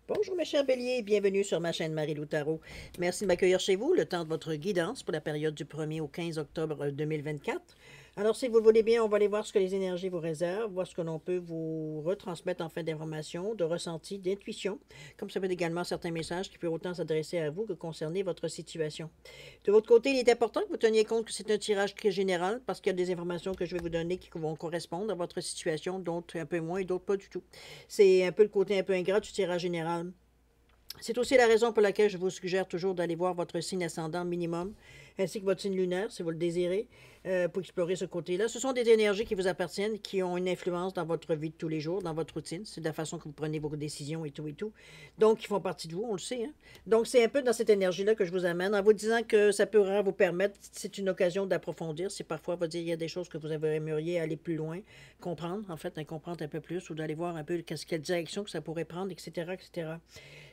Bonjour mes chers béliers, bienvenue sur ma chaîne Marie-Lou Tarot. Merci de m'accueillir chez vous, le temps de votre guidance pour la période du 1er au 15 octobre 2024. Alors si vous le voulez bien, on va aller voir ce que les énergies vous réservent, voir ce que l'on peut vous retransmettre en fait d'informations, de ressentis, d'intuition, comme ça peut être également certains messages qui peuvent autant s'adresser à vous que concerner votre situation. De votre côté, il est important que vous teniez compte que c'est un tirage très général parce qu'il y a des informations que je vais vous donner qui vont correspondre à votre situation, d'autres un peu moins et d'autres pas du tout. C'est un peu le côté un peu ingrat du tirage général. C'est aussi la raison pour laquelle je vous suggère toujours d'aller voir votre signe ascendant minimum, ainsi que votre signe lunaire, si vous le désirez, pour explorer ce côté-là. Ce sont des énergies qui vous appartiennent, qui ont une influence dans votre vie de tous les jours, dans votre routine. C'est de la façon que vous prenez vos décisions et tout et tout. Donc, ils font partie de vous, on le sait. Hein? Donc, c'est un peu dans cette énergie-là que je vous amène, en vous disant que ça pourra vous permettre, c'est une occasion d'approfondir. Si parfois, vous dire, il y a des choses que vous aimeriez aller plus loin, comprendre, en fait, comprendre un peu plus, ou d'aller voir un peu quelle direction que ça pourrait prendre, etc., etc.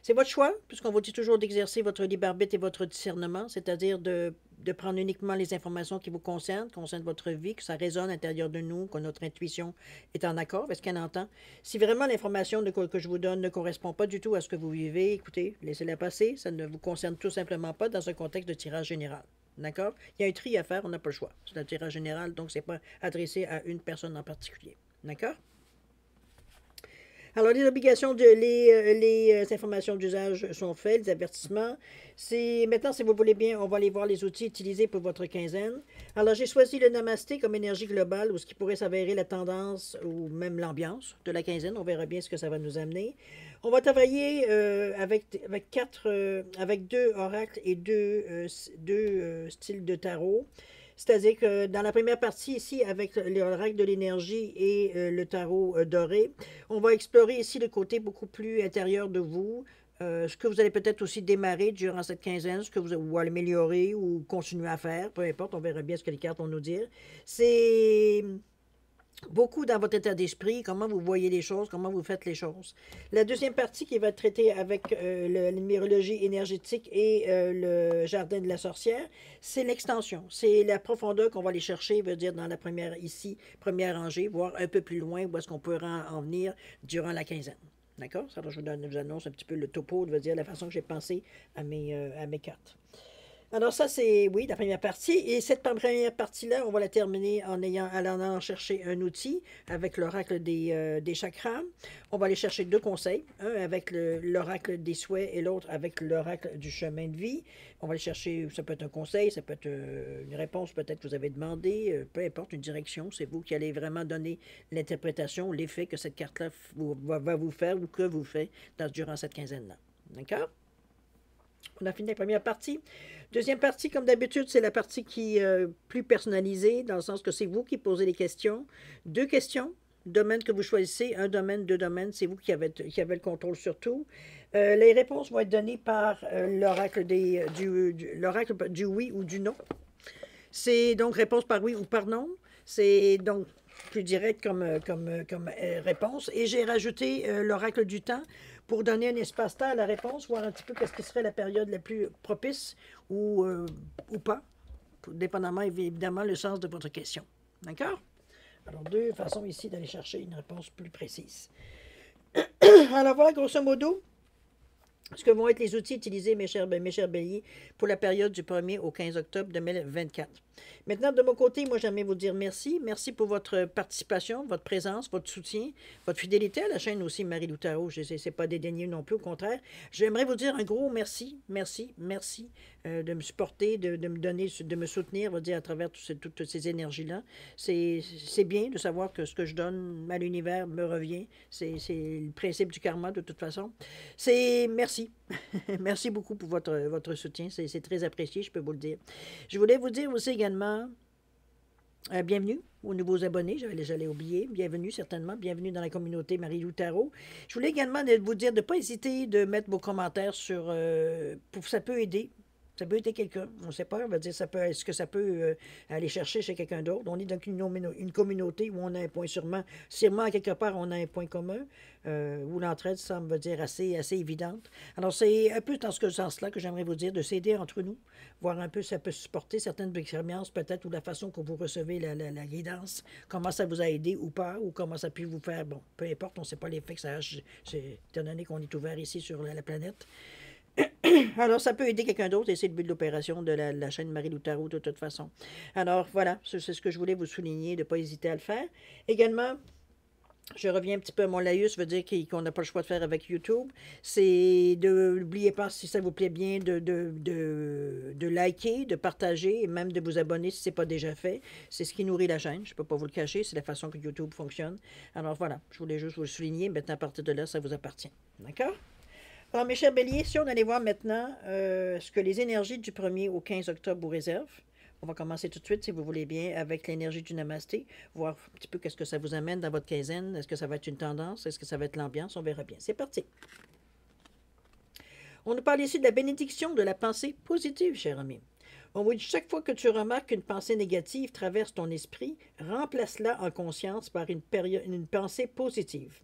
C'est votre choix, puisqu'on vous dit toujours d'exercer votre libre arbitre et votre discernement, c'est-à-dire de prendre uniquement les informations qui vous concernent votre vie, que ça résonne à l'intérieur de nous, que notre intuition est en accord avec ce qu'elle entend. Si vraiment l'information que je vous donne ne correspond pas du tout à ce que vous vivez, écoutez, laissez-la passer, ça ne vous concerne tout simplement pas dans un contexte de tirage général. D'accord? Il y a un tri à faire, on n'a pas le choix. C'est un tirage général, donc ce n'est pas adressé à une personne en particulier. D'accord? Alors, les obligations, les informations d'usage sont faites, les avertissements. Maintenant, si vous voulez bien, on va aller voir les outils utilisés pour votre quinzaine. Alors, j'ai choisi le namasté comme énergie globale, ou ce qui pourrait s'avérer la tendance ou même l'ambiance de la quinzaine. On verra bien ce que ça va nous amener. On va travailler avec deux oracles et deux styles de tarot. C'est-à-dire que dans la première partie ici, avec l'oracle de l'énergie et le tarot doré, on va explorer ici le côté beaucoup plus intérieur de vous, ce que vous allez peut-être aussi démarrer durant cette quinzaine, ce que vous allez améliorer ou continuer à faire, peu importe, on verra bien ce que les cartes vont nous dire. C'est beaucoup dans votre état d'esprit, comment vous voyez les choses, comment vous faites les choses. La deuxième partie qui va être traitée avec la numérologie énergétique et le jardin de la sorcière, c'est l'extension. C'est la profondeur qu'on va aller chercher, veut dire dans la première ici, première rangée, voire un peu plus loin, où est-ce qu'on peut en venir durant la quinzaine. D'accord? Ça, je vous annonce un petit peu le topo, veut dire la façon que j'ai pensé à mes cartes. Alors ça, c'est, oui, la première partie. Et cette première partie-là, on va la terminer allant chercher un outil avec l'oracle des chakras. On va aller chercher deux conseils, un avec l'oracle des souhaits et l'autre avec l'oracle du chemin de vie. On va aller chercher, ça peut être un conseil, ça peut être une réponse peut-être que vous avez demandé, peu importe, une direction. C'est vous qui allez vraiment donner l'interprétation, l'effet que cette carte-là va vous faire ou que vous fait durant cette quinzaine-là. D'accord? On a fini la première partie. Deuxième partie, comme d'habitude, c'est la partie qui est plus personnalisée, dans le sens que c'est vous qui posez les questions. Deux questions, domaine que vous choisissez, un domaine, deux domaines, c'est vous qui avez le contrôle sur tout. Les réponses vont être données par l'oracle du oui ou du non. C'est donc réponse par oui ou par non. C'est donc plus direct comme réponse. Et j'ai rajouté l'oracle du temps pour donner un espace-temps à la réponse, voir un petit peu qu'est-ce qui serait la période la plus propice ou pas, dépendamment évidemment le sens de votre question. D'accord? Alors, deux façons ici d'aller chercher une réponse plus précise. Alors voilà, grosso modo, ce que vont être les outils utilisés, mes chers béliers, pour la période du 1er au 15 octobre 2024. Maintenant, de mon côté, moi, j'aimerais vous dire merci. Merci pour votre participation, votre présence, votre soutien, votre fidélité à la chaîne aussi, Marie-Lou Tarot. Je ne sais pas dédaigner non plus, au contraire. J'aimerais vous dire un gros merci, merci, merci de me supporter, de me donner, de me soutenir, dire, à travers toutes ces énergies-là. C'est bien de savoir que ce que je donne à l'univers me revient. C'est le principe du karma, de toute façon. C'est merci. Merci beaucoup pour votre soutien. C'est très apprécié, je peux vous le dire. Je voulais vous dire aussi également bienvenue aux nouveaux abonnés, j'allais oublier. Bienvenue, certainement. Bienvenue dans la communauté Marie-Lou Tarot. Je voulais également vous dire de ne pas hésiter de mettre vos commentaires sur... ça peut aider. Ça peut aider quelqu'un. On ne sait pas. On va dire, est-ce que ça peut aller chercher chez quelqu'un d'autre? On est dans une communauté où on a un point sûrement à quelque part, on a un point commun, où l'entraide semble dire assez évidente. Alors, c'est un peu dans ce sens-là que j'aimerais vous dire, de s'aider entre nous, voir un peu si ça peut supporter certaines expériences, peut-être, ou la façon que vous recevez la guidance, comment ça vous a aidé ou pas, ou comment ça a pu vous faire. Bon, peu importe, on ne sait pas l'effet que ça a, étant donné qu'on est ouvert ici sur la planète. Alors, ça peut aider quelqu'un d'autre, et c'est le but de l'opération de la chaîne Marie-Lou Tarot, de toute façon. Alors, voilà, c'est ce que je voulais vous souligner, de ne pas hésiter à le faire. Également, je reviens un petit peu à mon laïus, veut dire qu'on n'a pas le choix de faire avec YouTube. C'est de, n'oubliez pas, si ça vous plaît bien, de liker, de partager, et même de vous abonner si ce n'est pas déjà fait. C'est ce qui nourrit la chaîne, je ne peux pas vous le cacher, c'est la façon que YouTube fonctionne. Alors voilà, je voulais juste vous le souligner, maintenant à partir de là, ça vous appartient. D'accord? Alors, mes chers béliers, si on allait voir maintenant ce que les énergies du 1er au 15 octobre vous réservent, on va commencer tout de suite, si vous voulez bien, avec l'énergie du Namasté, voir un petit peu qu'est-ce que ça vous amène dans votre quinzaine. Est-ce que ça va être une tendance? Est-ce que ça va être l'ambiance? On verra bien. C'est parti. On nous parle ici de la bénédiction de la pensée positive, cher ami. On vous dit, chaque fois que tu remarques qu'une pensée négative traverse ton esprit, remplace-la en conscience par une pensée positive.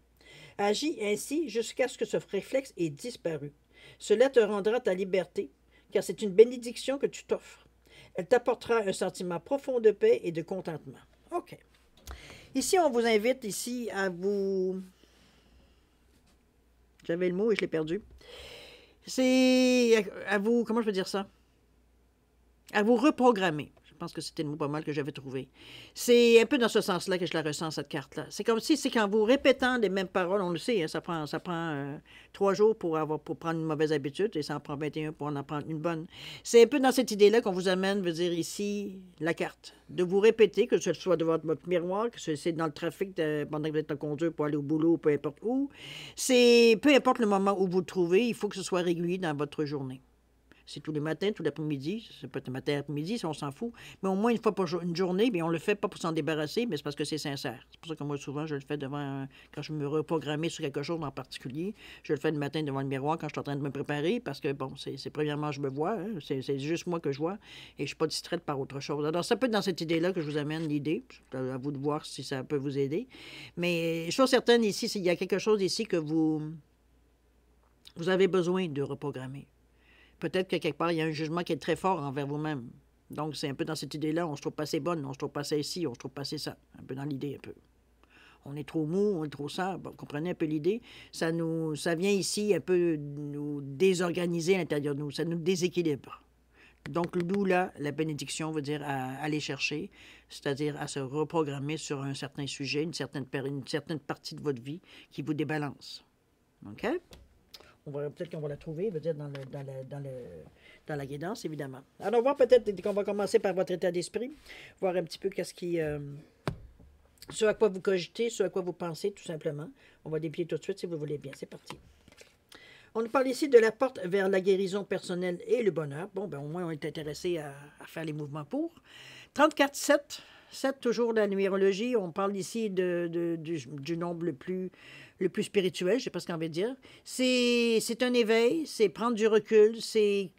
Agis ainsi jusqu'à ce que ce réflexe ait disparu. Cela te rendra ta liberté, car c'est une bénédiction que tu t'offres. Elle t'apportera un sentiment profond de paix et de contentement. OK. Ici, on vous invite ici à vous... J'avais le mot et je l'ai perdu. C'est à vous... Comment je peux dire ça? À vous reprogrammer. Je pense que c'était le mot pas mal que j'avais trouvé. C'est un peu dans ce sens-là que je la ressens, cette carte-là. C'est comme si c'est qu'en vous répétant les mêmes paroles, on le sait, hein, ça prend 3 jours pour prendre une mauvaise habitude et ça en prend 21 pour en prendre une bonne. C'est un peu dans cette idée-là qu'on vous amène, veut dire ici, la carte. De vous répéter, que ce soit devant votre miroir, que c'est dans le trafic pendant que vous êtes en conduire pour aller au boulot, peu importe où. Peu importe le moment où vous le trouvez, il faut que ce soit régulier dans votre journée. C'est tous les matins, tout l'après-midi. C'est peut-être le matin, l'après-midi, si on s'en fout. Mais au moins une fois par une journée, bien, on le fait pas pour s'en débarrasser, mais c'est parce que c'est sincère. C'est pour ça que moi, souvent, je le fais quand je me reprogramme sur quelque chose en particulier. Je le fais le matin devant le miroir quand je suis en train de me préparer, parce que, bon, c'est premièrement, je me vois. Hein, c'est juste moi que je vois. Et je ne suis pas distraite par autre chose. Alors, ça peut être dans cette idée-là que je vous amène l'idée. À vous de voir si ça peut vous aider. Mais, chose certaine ici, il y a quelque chose ici que vous avez besoin de reprogrammer. Peut-être que quelque part, il y a un jugement qui est très fort envers vous-même. Donc, c'est un peu dans cette idée-là, on se trouve pas assez bonne, on se trouve pas assez ici, on se trouve pas assez ça. Un peu dans l'idée, un peu. On est trop mou, on est trop ça. Bon, vous comprenez un peu l'idée? Ça vient ici un peu nous désorganiser à l'intérieur de nous. Ça nous déséquilibre. Donc, d'où là, la bénédiction veut dire à aller chercher, c'est-à-dire à se reprogrammer sur un certain sujet, une certaine partie de votre vie qui vous débalance. OK? Peut-être qu'on va la trouver, veut dire dans la guidance, évidemment. Alors, on va peut-être qu'on va commencer par votre état d'esprit, voir un petit peu ce à quoi vous cogitez, ce à quoi vous pensez, tout simplement. On va déplier tout de suite si vous voulez bien. C'est parti. On nous parle ici de la porte vers la guérison personnelle et le bonheur. Bon, ben au moins, on est intéressé à faire les mouvements pour. 34-7, 7 toujours dans la numérologie. On parle ici du nombre le plus spirituel, je ne sais pas ce qu'on veut dire. C'est un éveil, c'est prendre du recul, c'est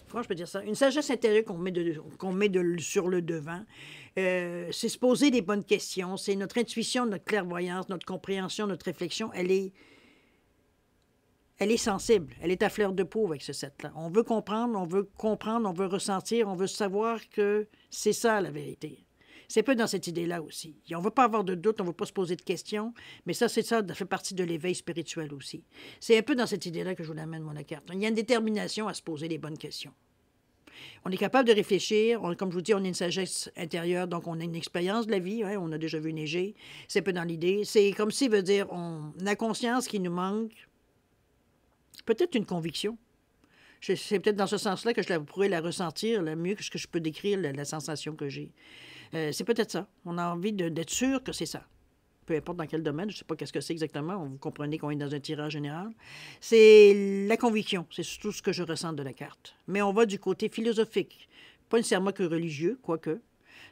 comment je peux dire ça? Une sagesse intérieure qu'on met sur le devant. C'est se poser des bonnes questions. C'est notre intuition, notre clairvoyance, notre compréhension, notre réflexion. Elle est sensible. Elle est à fleur de peau avec ce 7-là. On veut comprendre, on veut ressentir, on veut savoir que c'est ça la vérité. C'est un peu dans cette idée-là aussi. On ne veut pas avoir de doute, on ne veut pas se poser de questions, mais ça fait partie de l'éveil spirituel aussi. C'est un peu dans cette idée-là que je vous l'amène, mon carte. Il y a une détermination à se poser les bonnes questions. On est capable de réfléchir. Comme je vous dis, on a une sagesse intérieure, donc on a une expérience de la vie. Hein, on a déjà vu neiger. C'est un peu dans l'idée. C'est comme si, veut dire, on a conscience qu'il nous manque peut-être une conviction. C'est peut-être dans ce sens-là que je pourrais la ressentir le mieux que ce que je peux décrire la sensation que j'ai. C'est peut-être ça. On a envie d'être sûr que c'est ça. Peu importe dans quel domaine, je ne sais pas qu'est-ce que c'est exactement. Vous comprenez qu'on est dans un tirage général. C'est la conviction. C'est surtout ce que je ressens de la carte. Mais on va du côté philosophique. Pas nécessairement que religieux, quoique.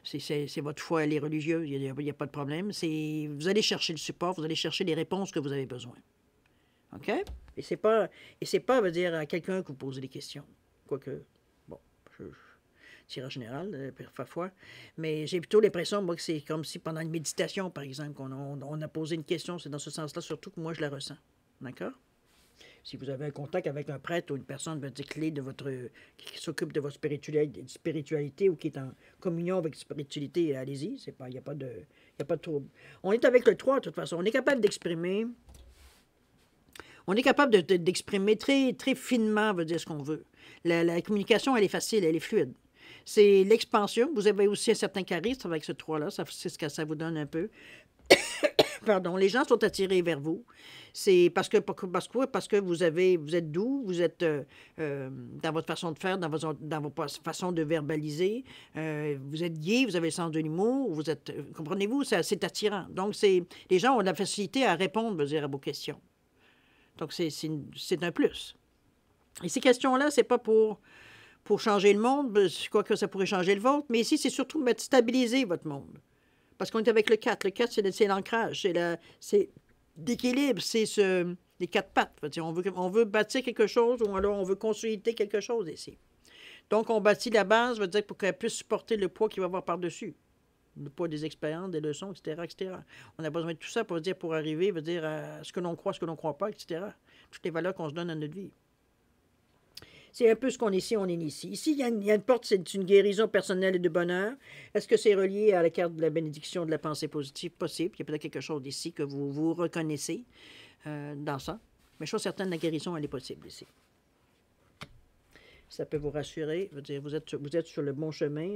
C'est votre foi, elle est religieuse, il n'y a pas de problème. Vous allez chercher le support, vous allez chercher les réponses que vous avez besoin. OK? Et c'est pas, veut dire, à quelqu'un que vous posez des questions. Quoique, bon, tirage général, parfois. Mais j'ai plutôt l'impression, moi, que c'est comme si pendant une méditation, par exemple, on a posé une question. C'est dans ce sens-là, surtout que moi, je la ressens. D'accord? Si vous avez un contact avec un prêtre ou une personne clé de votre, qui s'occupe de votre spiritualité ou qui est en communion avec la spiritualité, allez-y, il n'y a pas de trouble. On est avec le 3 de toute façon. On est capable d'exprimer. On est capable d'exprimer très, très finement, veut dire ce qu'on veut. La communication, elle est facile, elle est fluide. C'est l'expansion. Vous avez aussi un certain charisme avec ce 3-là. C'est ce que ça vous donne un peu. Pardon, les gens sont attirés vers vous. C'est parce que vous êtes doux, vous êtes dans votre façon de faire, dans votre façon de verbaliser, vous êtes gai, vous avez le sens de l'humour, vous êtes, comprenez-vous, c'est attirant. Donc, les gens ont de la facilité à répondre, veut dire, à vos questions. Donc, c'est un plus. Et ces questions-là, c'est pas pour changer le monde, quoique ça pourrait changer le vôtre, mais ici, c'est surtout stabiliser votre monde. Parce qu'on est avec le 4. Le 4, c'est l'ancrage, c'est l'équilibre, c'est les 4 pattes. On veut bâtir quelque chose ou alors on veut consolider quelque chose ici. Donc, on bâtit la base, veut dire pour qu'elle puisse supporter le poids qu'il va y avoir par-dessus. Le poids des expériences, des leçons, etc., etc. On a besoin de tout ça pour arriver, veut dire, à ce que l'on croit, ce que l'on ne croit pas, etc. Toutes les valeurs qu'on se donne dans notre vie. C'est un peu ce qu'on est ici, on initie. Ici, il y a une porte, c'est une guérison personnelle et de bonheur. Est-ce que c'est relié à la carte de la bénédiction de la pensée positive? Possible. Il y a peut-être quelque chose d'ici que vous reconnaissez dans ça. Mais je suis certaine que la guérison, elle est possible ici. Ça peut vous rassurer. Je veux dire, vous êtes sur le bon chemin.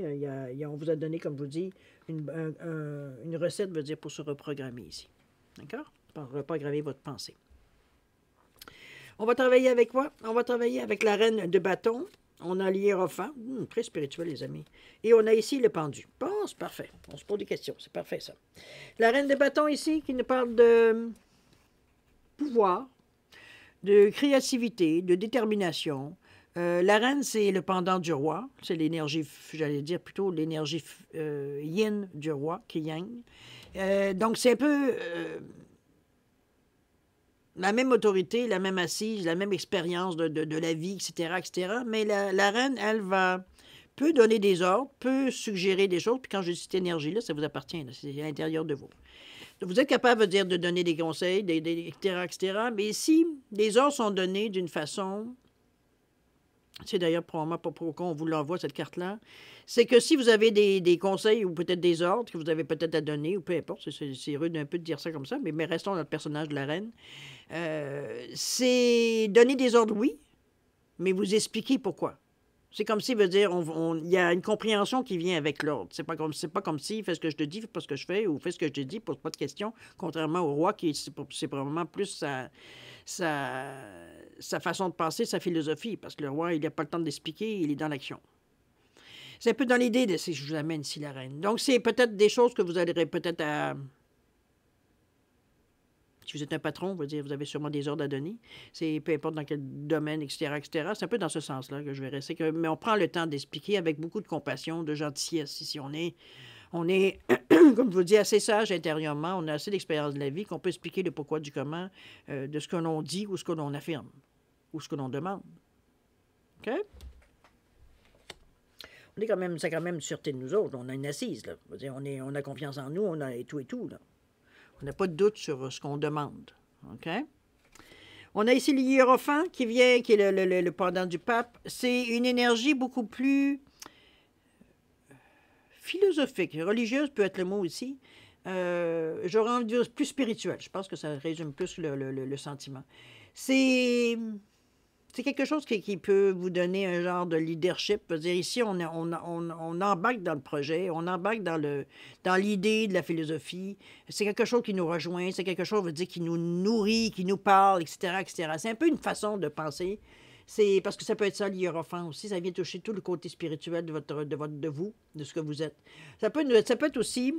On vous a donné, comme je vous dis, une recette, veut dire, pour se reprogrammer ici. D'accord? Pour reprogrammer votre pensée. On va travailler avec quoi? On va travailler avec la reine de bâton. On a l'hiérophant. Très spirituel, les amis. Et on a ici le pendu. Bon, c'est parfait. On se pose des questions. C'est parfait, ça. La reine de bâton ici, qui nous parle de pouvoir, de créativité, de détermination. La reine, c'est le pendant du roi. C'est l'énergie, j'allais dire plutôt l'énergie yin du roi, qui est yang. Donc, c'est un peu... la même autorité, la même assise, la même expérience de la vie, etc., etc. Mais la reine, elle peut donner des ordres, peut suggérer des choses. Puis quand je dis cette énergie-là, ça vous appartient. C'est à l'intérieur de vous. Vous êtes capable de dire de donner des conseils, etc., etc. Mais si les ordres sont donnés d'une façon... C'est d'ailleurs probablement pas pourquoi on vous l'envoie, cette carte-là. C'est que si vous avez des conseils ou peut-être des ordres que vous avez peut-être à donner, ou peu importe, c'est rude un peu de dire ça comme ça, mais restons dans le personnage de la reine. C'est donner des ordres, oui, mais vous expliquer pourquoi. C'est comme si, veut dire, il y a une compréhension qui vient avec l'ordre. C'est pas comme si, fais ce que je te dis, fais pas ce que je fais, ou fais ce que je te dis, pose pas de questions, contrairement au roi, c'est probablement plus sa façon de penser, sa philosophie, parce que le roi, il n'a pas le temps d'expliquer, il est dans l'action. C'est un peu dans l'idée de si je vous amène ici la reine. Donc, c'est peut-être des choses que vous aurez peut-être à... Si vous êtes un patron, vous avez sûrement des ordres à donner. C'est peu importe dans quel domaine, etc., etc. C'est un peu dans ce sens-là que je verrais. Mais on prend le temps d'expliquer avec beaucoup de compassion, de gentillesse. Ici, on est comme je vous dis, assez sage intérieurement. On a assez d'expérience de la vie qu'on peut expliquer le pourquoi du comment de ce que l'on dit ou ce que l'on affirme ou ce que l'on demande. OK? C'est quand même une sûreté de nous autres. On a une assise, là. On a confiance en nous, on a et tout, là. On n'a pas de doute sur ce qu'on demande. OK? On a ici l'hiérophant qui est le pendant du pape. C'est une énergie beaucoup plus philosophique. Religieuse peut être le mot ici. J'aurais envie de dire plus spirituel. Je pense que ça résume plus le sentiment. C'est quelque chose qui peut vous donner un genre de leadership. Je veux dire, ici, on embarque dans le projet, on embarque dans l'idée de la philosophie. C'est quelque chose qui nous rejoint, c'est quelque chose, veut dire, qui nous nourrit, qui nous parle, etc., etc. C'est un peu une façon de penser. C'est parce que ça peut être ça, l'hiérophant aussi. Ça vient toucher tout le côté spirituel de vous, de ce que vous êtes. Ça peut être aussi...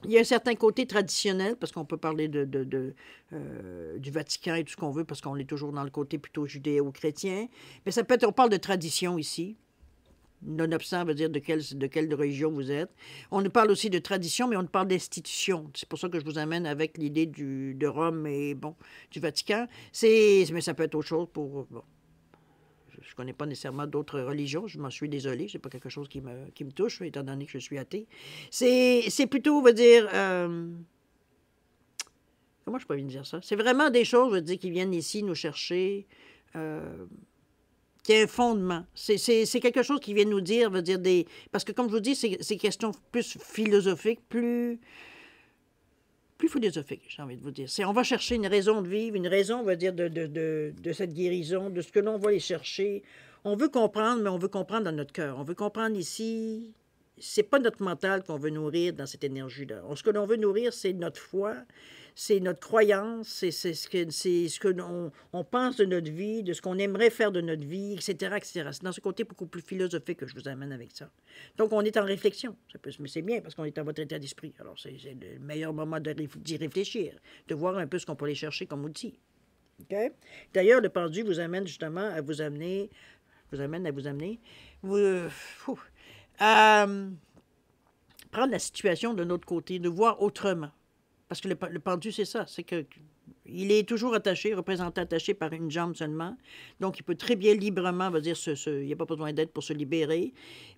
Il y a un certain côté traditionnel, parce qu'on peut parler du Vatican et tout ce qu'on veut, parce qu'on est toujours dans le côté plutôt judéo-chrétien. Mais ça peut être, on parle de tradition ici. nonobstant veut dire de quelle religion vous êtes. On nous parle aussi de tradition, mais on nous parle d'institution. C'est pour ça que je vous amène avec l'idée de Rome et, bon, du Vatican. Mais ça peut être autre chose pour... Bon, je ne connais pas nécessairement d'autres religions, je m'en suis désolé, c'est pas quelque chose qui me touche, étant donné que je suis athée. C'est plutôt, veut dire... comment je peux bien dire ça? C'est vraiment des choses, veut dire, qui viennent ici nous chercher... qui a un fondement. C'est quelque chose qui vient nous dire, veut dire des... Parce que, comme je vous dis, c'est questions plus philosophiques, plus philosophiques, j'ai envie de vous dire. On va chercher une raison de vivre, une raison, on va dire, de cette guérison, de ce que l'on va aller chercher. On veut comprendre, mais on veut comprendre dans notre cœur. On veut comprendre ici... C'est pas notre mental qu'on veut nourrir dans cette énergie-là. Ce que l'on veut nourrir, c'est notre foi, c'est notre croyance, c'est ce que on pense de notre vie, de ce qu'on aimerait faire de notre vie, etc., etc. C'est dans ce côté beaucoup plus philosophique que je vous amène avec ça. Donc, on est en réflexion. Mais c'est bien parce qu'on est dans votre état d'esprit. Alors, c'est le meilleur moment d'y réfléchir, de voir un peu ce qu'on peut aller chercher comme outil. Okay? D'ailleurs, le pendu vous amène justement à vous amener, à prendre la situation de notre côté, de voir autrement. Parce que le pendu, c'est ça, c'est que il est toujours attaché, représenté attaché par une jambe seulement. Donc, il peut très bien librement, on va dire, il n'y a pas besoin d'aide pour se libérer.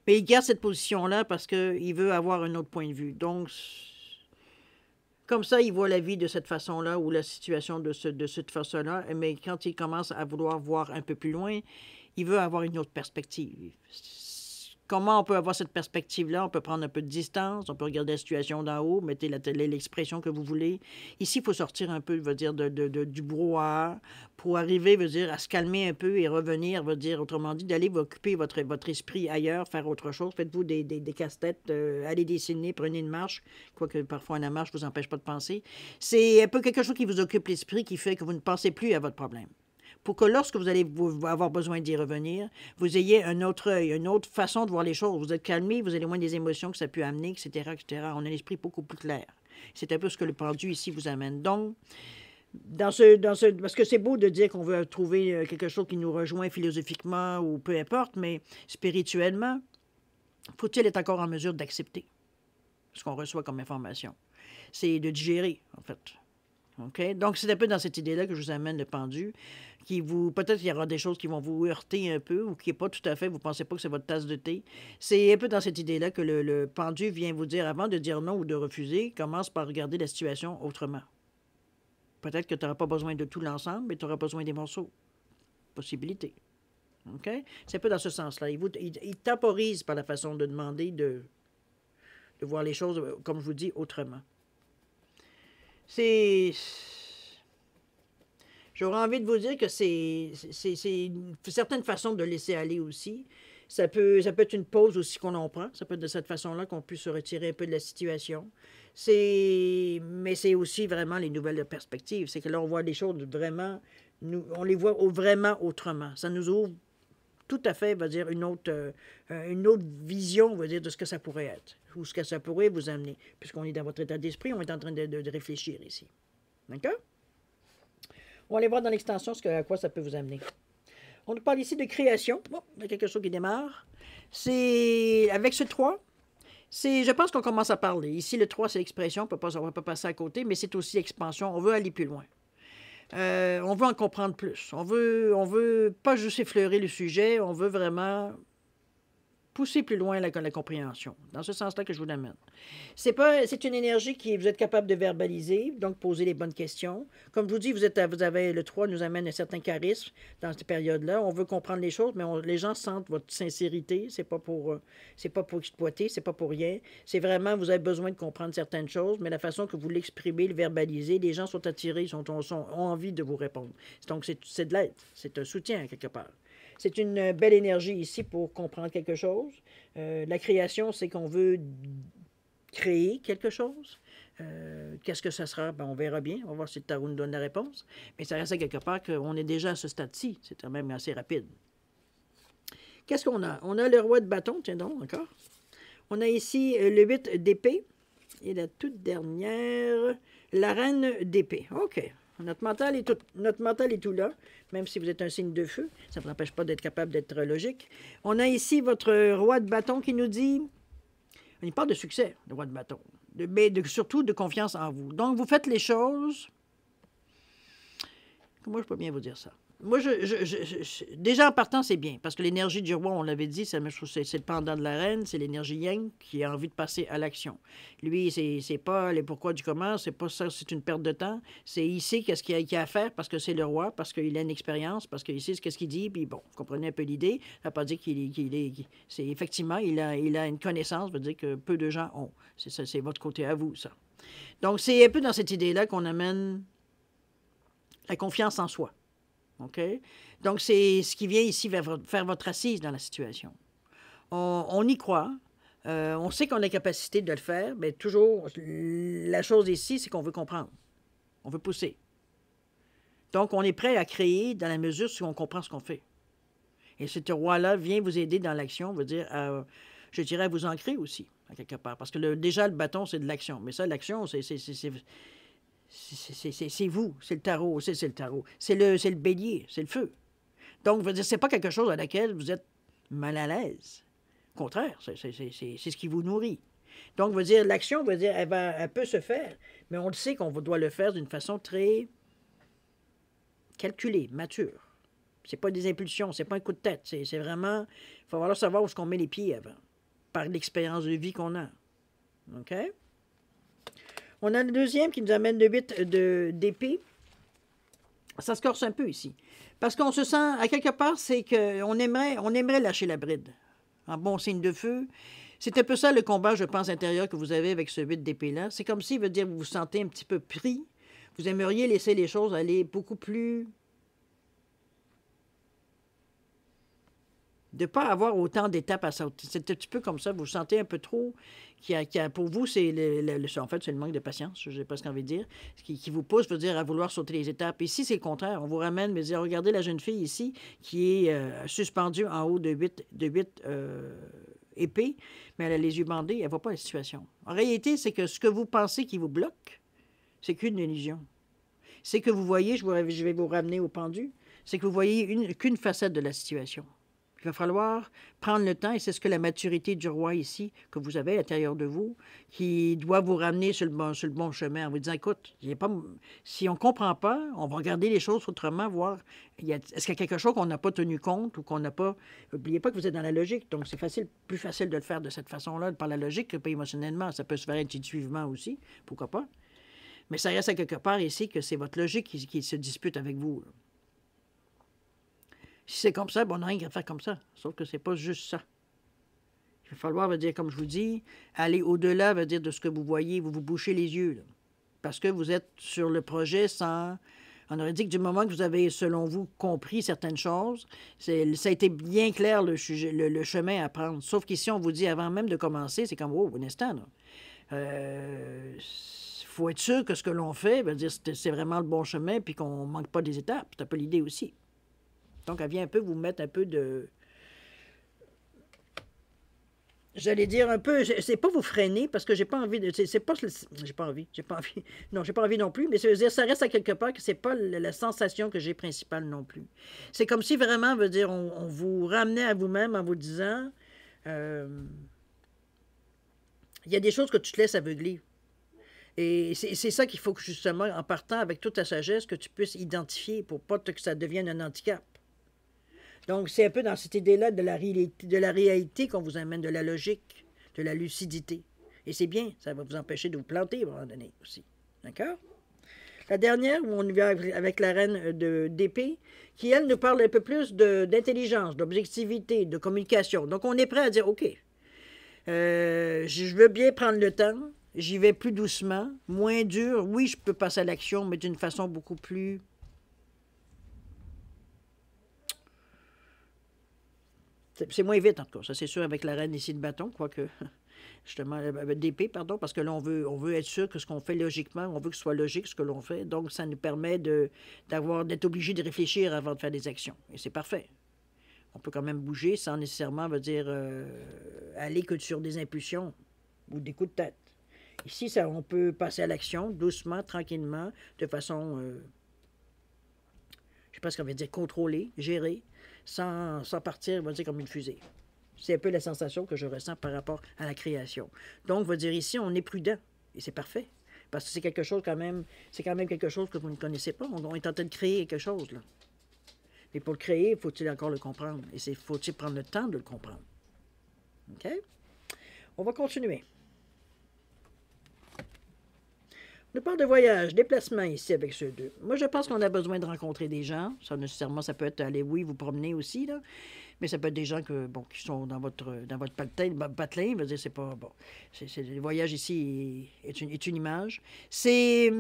Mais il garde cette position-là parce qu'il veut avoir un autre point de vue. Donc, comme ça, il voit la vie de cette façon-là ou la situation de cette façon-là. Mais quand il commence à vouloir voir un peu plus loin, il veut avoir une autre perspective. Comment on peut avoir cette perspective-là? On peut prendre un peu de distance, on peut regarder la situation d'en haut, mettez l'expression que vous voulez. Ici, il faut sortir un peu, veut dire, du brouhaha pour arriver, veut dire, à se calmer un peu et revenir, veut dire, autrement dit, d'aller vous occuper votre esprit ailleurs, faire autre chose. Faites-vous des casse-têtes, allez dessiner, prenez une marche, quoique parfois la marche ne vous empêche pas de penser. C'est un peu quelque chose qui vous occupe l'esprit, qui fait que vous ne pensez plus à votre problème. Pour que lorsque vous allez avoir besoin d'y revenir, vous ayez un autre œil, une autre façon de voir les choses. Vous êtes calmé, vous avez moins des émotions que ça peut amener, etc., etc. On a l'esprit beaucoup plus clair. C'est un peu ce que le pendu ici vous amène. Donc, parce que c'est beau de dire qu'on veut trouver quelque chose qui nous rejoint philosophiquement ou peu importe, mais spirituellement, faut-il être encore en mesure d'accepter ce qu'on reçoit comme information? C'est de digérer, en fait. Okay? Donc, c'est un peu dans cette idée-là que je vous amène le pendu, peut-être qu'il y aura des choses qui vont vous heurter un peu ou qui n'est pas tout à fait, vous ne pensez pas que c'est votre tasse de thé. C'est un peu dans cette idée-là que le pendu vient vous dire, avant de dire non ou de refuser, commence par regarder la situation autrement. Peut-être que tu n'auras pas besoin de tout l'ensemble, mais tu auras besoin des morceaux. Possibilité. OK? C'est un peu dans ce sens-là. Il temporise par la façon de demander de voir les choses, comme je vous dis, autrement. J'aurais envie de vous dire que c'est une certaine façon de laisser aller aussi. Ça peut être une pause aussi qu'on en prend. Ça peut être de cette façon-là qu'on puisse se retirer un peu de la situation. Mais c'est aussi vraiment les nouvelles perspectives. C'est que là, on voit les choses vraiment... on les voit vraiment autrement. Ça nous ouvre tout à fait, on va dire, une autre vision, on va dire, de ce que ça pourrait être. Ou ce que ça pourrait vous amener. Puisqu'on est dans votre état d'esprit, on est en train de réfléchir ici. D'accord? On va aller voir dans l'extension à quoi ça peut vous amener. On nous parle ici de création. Bon, il y a quelque chose qui démarre. C'est avec ce 3, je pense qu'on commence à parler. Ici, le 3, c'est l'expression, on ne va pas passer à côté, mais c'est aussi expansion. On veut aller plus loin. On veut en comprendre plus. On veut pas juste effleurer le sujet, on veut vraiment pousser plus loin la compréhension. Dans ce sens-là que je vous l'amène. C'est une énergie que vous êtes capable de verbaliser, donc poser les bonnes questions. Comme je vous dis, vous avez le 3 nous amène un certain charisme dans cette période-là. On veut comprendre les choses, mais les gens sentent votre sincérité. C'est pas pour exploiter, c'est pas pour rien. C'est vraiment, vous avez besoin de comprendre certaines choses, mais la façon que vous l'exprimez, le verbalisez, les gens sont attirés, ont envie de vous répondre. Donc, c'est de l'aide. C'est un soutien, quelque part. C'est une belle énergie ici pour comprendre quelque chose. La création, c'est qu'on veut créer quelque chose. Qu'est-ce que ça sera? Ben, on verra bien. On va voir si le tarot nous donne la réponse. Mais ça reste à quelque part qu'on est déjà à ce stade-ci. C'est quand même assez rapide. Qu'est-ce qu'on a? On a le roi de bâton. Tiens donc, encore. On a ici le 8 d'épée. Et la toute dernière, la reine d'épée. OK. Notre mental est tout là, même si vous êtes un signe de feu. Ça ne vous empêche pas d'être capable d'être logique. On a ici votre roi de bâton qui nous dit, on y parle de succès, le roi de bâton, mais surtout de confiance en vous. Donc, vous faites les choses. Moi, je peux bien vous dire ça. Moi, déjà en partant, c'est bien, parce que l'énergie du roi, on l'avait dit, c'est le pendant de la reine, c'est l'énergie yang qui a envie de passer à l'action. Lui, c'est pas les pourquoi du comment, c'est pas ça, c'est une perte de temps. C'est il sait qu'est-ce qu'il y a à faire parce que c'est le roi, parce qu'il a une expérience, parce qu'il sait ce qu'il dit, puis bon, vous comprenez un peu l'idée. Ça ne veut pas dire c'est effectivement, il a une connaissance, ça veut dire que peu de gens ont. C'est votre côté à vous, ça. Donc, c'est un peu dans cette idée-là qu'on amène la confiance en soi. OK? Donc, c'est ce qui vient ici faire votre assise dans la situation. On y croit. On sait qu'on a la capacité de le faire, mais toujours, la chose ici, c'est qu'on veut comprendre. On veut pousser. Donc, on est prêt à créer dans la mesure où on comprend ce qu'on fait. Et ce roi-là vient vous aider dans l'action, veut dire, je dirais, à vous ancrer aussi, à quelque part. Parce que déjà, le bâton, c'est de l'action. Mais ça, l'action, c'est vous, c'est le tarot, c'est le tarot. C'est le bélier, c'est le feu. Donc, je veux dire, c'est pas quelque chose à laquelle vous êtes mal à l'aise. Au contraire, c'est ce qui vous nourrit. Donc, je veux dire, l'action, veut dire, elle peut se faire, mais on le sait qu'on doit le faire d'une façon très calculée, mature. C'est pas des impulsions, c'est pas un coup de tête. C'est vraiment, il faut falloir savoir où est-ce qu'on met les pieds avant, par l'expérience de vie qu'on a. OK? On a le deuxième qui nous amène le 8 d'épée. Ça se corse un peu ici. Parce qu'on se sent, à quelque part, c'est qu'on aimerait lâcher la bride. En bon signe de feu. C'est un peu ça le combat, je pense, intérieur que vous avez avec ce 8 d'épée-là. C'est comme si, veut dire, vous vous sentez un petit peu pris. Vous aimeriez laisser les choses aller beaucoup plus... de ne pas avoir autant d'étapes à sauter. C'est un petit peu comme ça, vous vous sentez un peu trop... pour vous, c'est en fait, c'est le manque de patience, je sais pas ce qu'on veut dire, qui vous pousse, veut dire, à vouloir sauter les étapes. Ici, c'est le contraire. On vous ramène, mais dire, regardez la jeune fille ici, qui est suspendue en haut de 8 épées, mais elle a les yeux bandés, elle ne voit pas la situation. En réalité, c'est que ce que vous pensez qui vous bloque, c'est qu'une illusion. C'est que vous voyez, je vais vous ramener au pendu, c'est que vous voyez qu'une facette de la situation. Il va falloir prendre le temps, et c'est ce que la maturité du roi ici, que vous avez à l'intérieur de vous, qui doit vous ramener sur le bon chemin en vous disant, écoute, si on ne comprend pas, on va regarder les choses autrement, voir, est-ce qu'il y a quelque chose qu'on n'a pas tenu compte ou qu'on n'a pas... N'oubliez pas que vous êtes dans la logique, donc c'est plus facile de le faire de cette façon-là, par la logique, que pas émotionnellement. Ça peut se faire intuitivement aussi, pourquoi pas. Mais ça reste à quelque part ici que c'est votre logique qui se dispute avec vous, là. Si c'est comme ça, on n'a rien qu'à faire comme ça. Sauf que c'est pas juste ça. Il va falloir, veut dire, comme je vous dis, aller au-delà, veut dire, de ce que vous voyez, vous vous bouchez les yeux, là. Parce que vous êtes sur le projet sans... On aurait dit que du moment que vous avez, selon vous, compris certaines choses, ça a été bien clair le chemin à prendre. Sauf qu'ici, on vous dit, avant même de commencer, c'est comme, oh, un instant, là. Faut être sûr que ce que l'on fait, veut dire, c'est vraiment le bon chemin, puis qu'on ne manque pas des étapes. C'est un peu l'idée aussi. Donc, elle vient un peu vous mettre un peu de... J'allais dire un peu... C'est pas vous freiner, parce que j'ai pas envie de... C'est pas... J'ai pas envie. Non, j'ai pas envie non plus, mais ça veut dire, ça reste à quelque part que c'est pas la sensation que j'ai principale non plus. C'est comme si vraiment, veut dire, on vous ramenait à vous-même en vous disant... Il y a des choses que tu te laisses aveugler. Et c'est ça qu'il faut que, justement, en partant avec toute ta sagesse, que tu puisses identifier pour pas que ça devienne un handicap. Donc, c'est un peu dans cette idée-là de la réalité qu'on vous amène, de la logique, de la lucidité. Et c'est bien, ça va vous empêcher de vous planter à un moment donné aussi. D'accord? La dernière, où on vient avec la reine d'épée, qui, elle, nous parle un peu plus d'intelligence, d'objectivité, de communication. Donc, on est prêt à dire, OK, je veux bien prendre le temps, j'y vais plus doucement, moins dur. Oui, je peux passer à l'action, mais d'une façon beaucoup plus... C'est moins vite, en tout cas. Ça, c'est sûr, avec la reine ici de bâton, quoique, justement, d'épée, pardon, parce que là, on veut être sûr que ce qu'on fait logiquement, on veut que ce soit logique, ce que l'on fait. Donc, ça nous permet d'être obligé de réfléchir avant de faire des actions. Et c'est parfait. On peut quand même bouger sans nécessairement, veut dire, aller que sur des impulsions ou des coups de tête. Ici, on peut passer à l'action, doucement, tranquillement, de façon presque on va dire contrôler, gérer, sans partir, on va dire, comme une fusée. C'est un peu la sensation que je ressens par rapport à la création. Donc, on va dire ici, on est prudent, et c'est parfait. Parce que c'est quelque chose quand même, c'est quand même quelque chose que vous ne connaissez pas. On est en train de créer quelque chose, là. Mais pour le créer, faut-il encore le comprendre? Et faut-il prendre le temps de le comprendre? OK? On va continuer. On parle de voyage, déplacement ici avec ceux deux. Moi, je pense qu'on a besoin de rencontrer des gens. Ça, nécessairement, ça peut être aller, oui, vous promener aussi, là. Mais ça peut être des gens qui sont dans votre patelin, veut dire, c'est pas, bon. Le voyage ici est une image. C'est,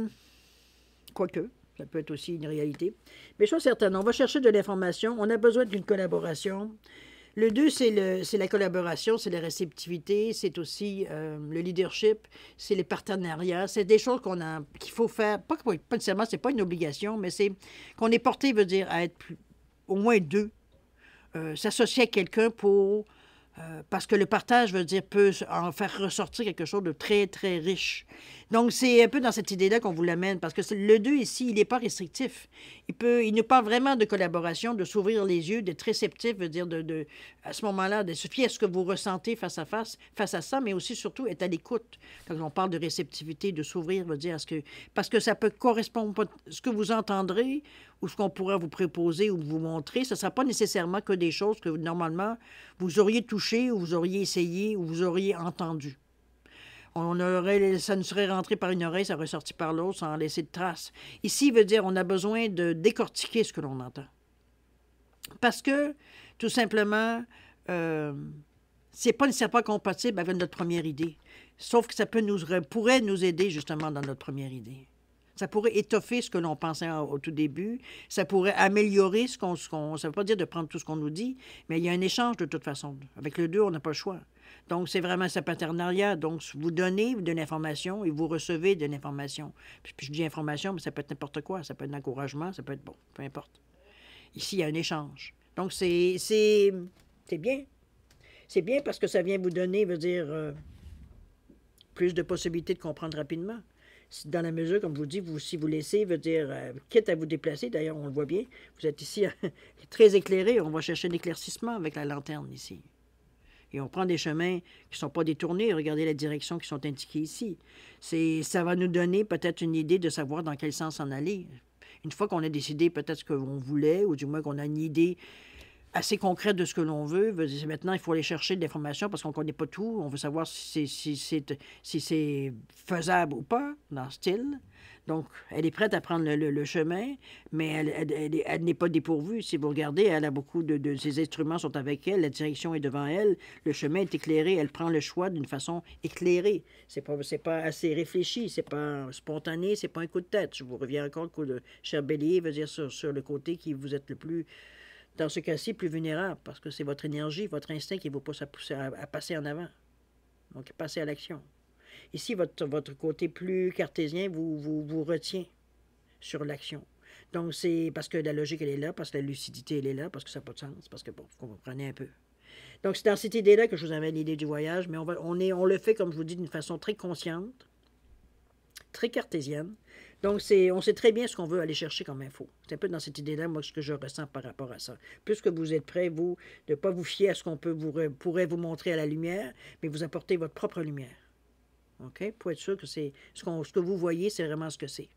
quoique, ça peut être aussi une réalité. Mais chose certaine, on va chercher de l'information. On a besoin d'une collaboration. Le 2, c'est la collaboration, c'est la réceptivité, c'est aussi le leadership, c'est les partenariats. C'est des choses qu'il faut faire. Pas nécessairement, c'est pas une obligation, mais c'est qu'on est porté, veut dire, à être au moins deux. S'associer à quelqu'un parce que le partage, veut dire, peut en faire ressortir quelque chose de très, très riche. Donc, c'est un peu dans cette idée-là qu'on vous l'amène, parce que le 2 ici, il n'est pas restrictif. Il nous parle vraiment de collaboration, de s'ouvrir les yeux, d'être réceptif, veut dire, à ce moment-là, de se fier à ce que vous ressentez face à ça, mais aussi, surtout, être à l'écoute. Quand on parle de réceptivité, de s'ouvrir, veut dire, parce que ça peut correspondre pas, ce que vous entendrez ou ce qu'on pourra vous proposer ou vous montrer, ce ne sera pas nécessairement que des choses que, normalement, vous auriez touché ou vous auriez essayé ou vous auriez entendu. Ça ne serait rentré par une oreille, ça aurait sorti par l'autre sans laisser de traces. Ici, veut dire on a besoin de décortiquer ce que l'on entend. Parce que, tout simplement, c'est pas nécessairement compatible avec notre première idée. Sauf que ça pourrait nous aider justement dans notre première idée. Ça pourrait étoffer ce que l'on pensait au tout début. Ça pourrait améliorer ça ne veut pas dire de prendre tout ce qu'on nous dit, mais il y a un échange de toute façon. Avec le 2, on n'a pas le choix. Donc, c'est vraiment ce partenariat. Donc, vous donnez de l'information et vous recevez de l'information. Puis je dis information, mais ça peut être n'importe quoi. Ça peut être un encouragement, ça peut être bon, peu importe. Ici, il y a un échange. Donc, c'est bien. C'est bien parce que ça vient vous donner, veut dire, plus de possibilités de comprendre rapidement. Dans la mesure, comme je vous dis, si vous laissez, veut dire, quitte à vous déplacer, d'ailleurs, on le voit bien, vous êtes ici très éclairé, on va chercher un éclaircissement avec la lanterne ici. Et on prend des chemins qui ne sont pas détournés. Regardez la direction qui sont indiquées ici. Ça va nous donner peut-être une idée de savoir dans quel sens en aller. Une fois qu'on a décidé peut-être ce qu'on voulait, ou du moins qu'on a une idée assez concrète de ce que l'on veut, maintenant, il faut aller chercher de l'information parce qu'on ne connaît pas tout. On veut savoir si c'est faisable ou pas dans ce style. Donc, elle est prête à prendre le chemin, mais elle n'est pas dépourvue. Si vous regardez, elle a beaucoup de ses instruments sont avec elle, la direction est devant elle, le chemin est éclairé, elle prend le choix d'une façon éclairée. C'est pas assez réfléchi, c'est pas spontané, c'est pas un coup de tête. Je vous reviens encore, le coup de cher Bélier veut dire sur le côté qui vous êtes le plus, dans ce cas-ci, plus vulnérable, parce que c'est votre énergie, votre instinct qui vous pousse à passer en avant. Donc, passer à l'action. Ici, votre côté plus cartésien vous retient sur l'action. Donc, c'est parce que la logique, elle est là, parce que la lucidité, elle est là, parce que ça n'a pas de sens, parce que, bon, vous comprenez un peu. Donc, c'est dans cette idée-là que je vous amène l'idée du voyage, mais on le fait, comme je vous dis, d'une façon très consciente, très cartésienne. Donc, on sait très bien ce qu'on veut aller chercher comme info. C'est un peu dans cette idée-là, moi, ce que je ressens par rapport à ça. Puisque vous êtes prêts, vous, de ne pas vous fier à ce qu'on pourrait vous montrer à la lumière, mais vous apportez votre propre lumière. OK? Pour être sûr que ce que vous voyez, c'est vraiment ce que c'est.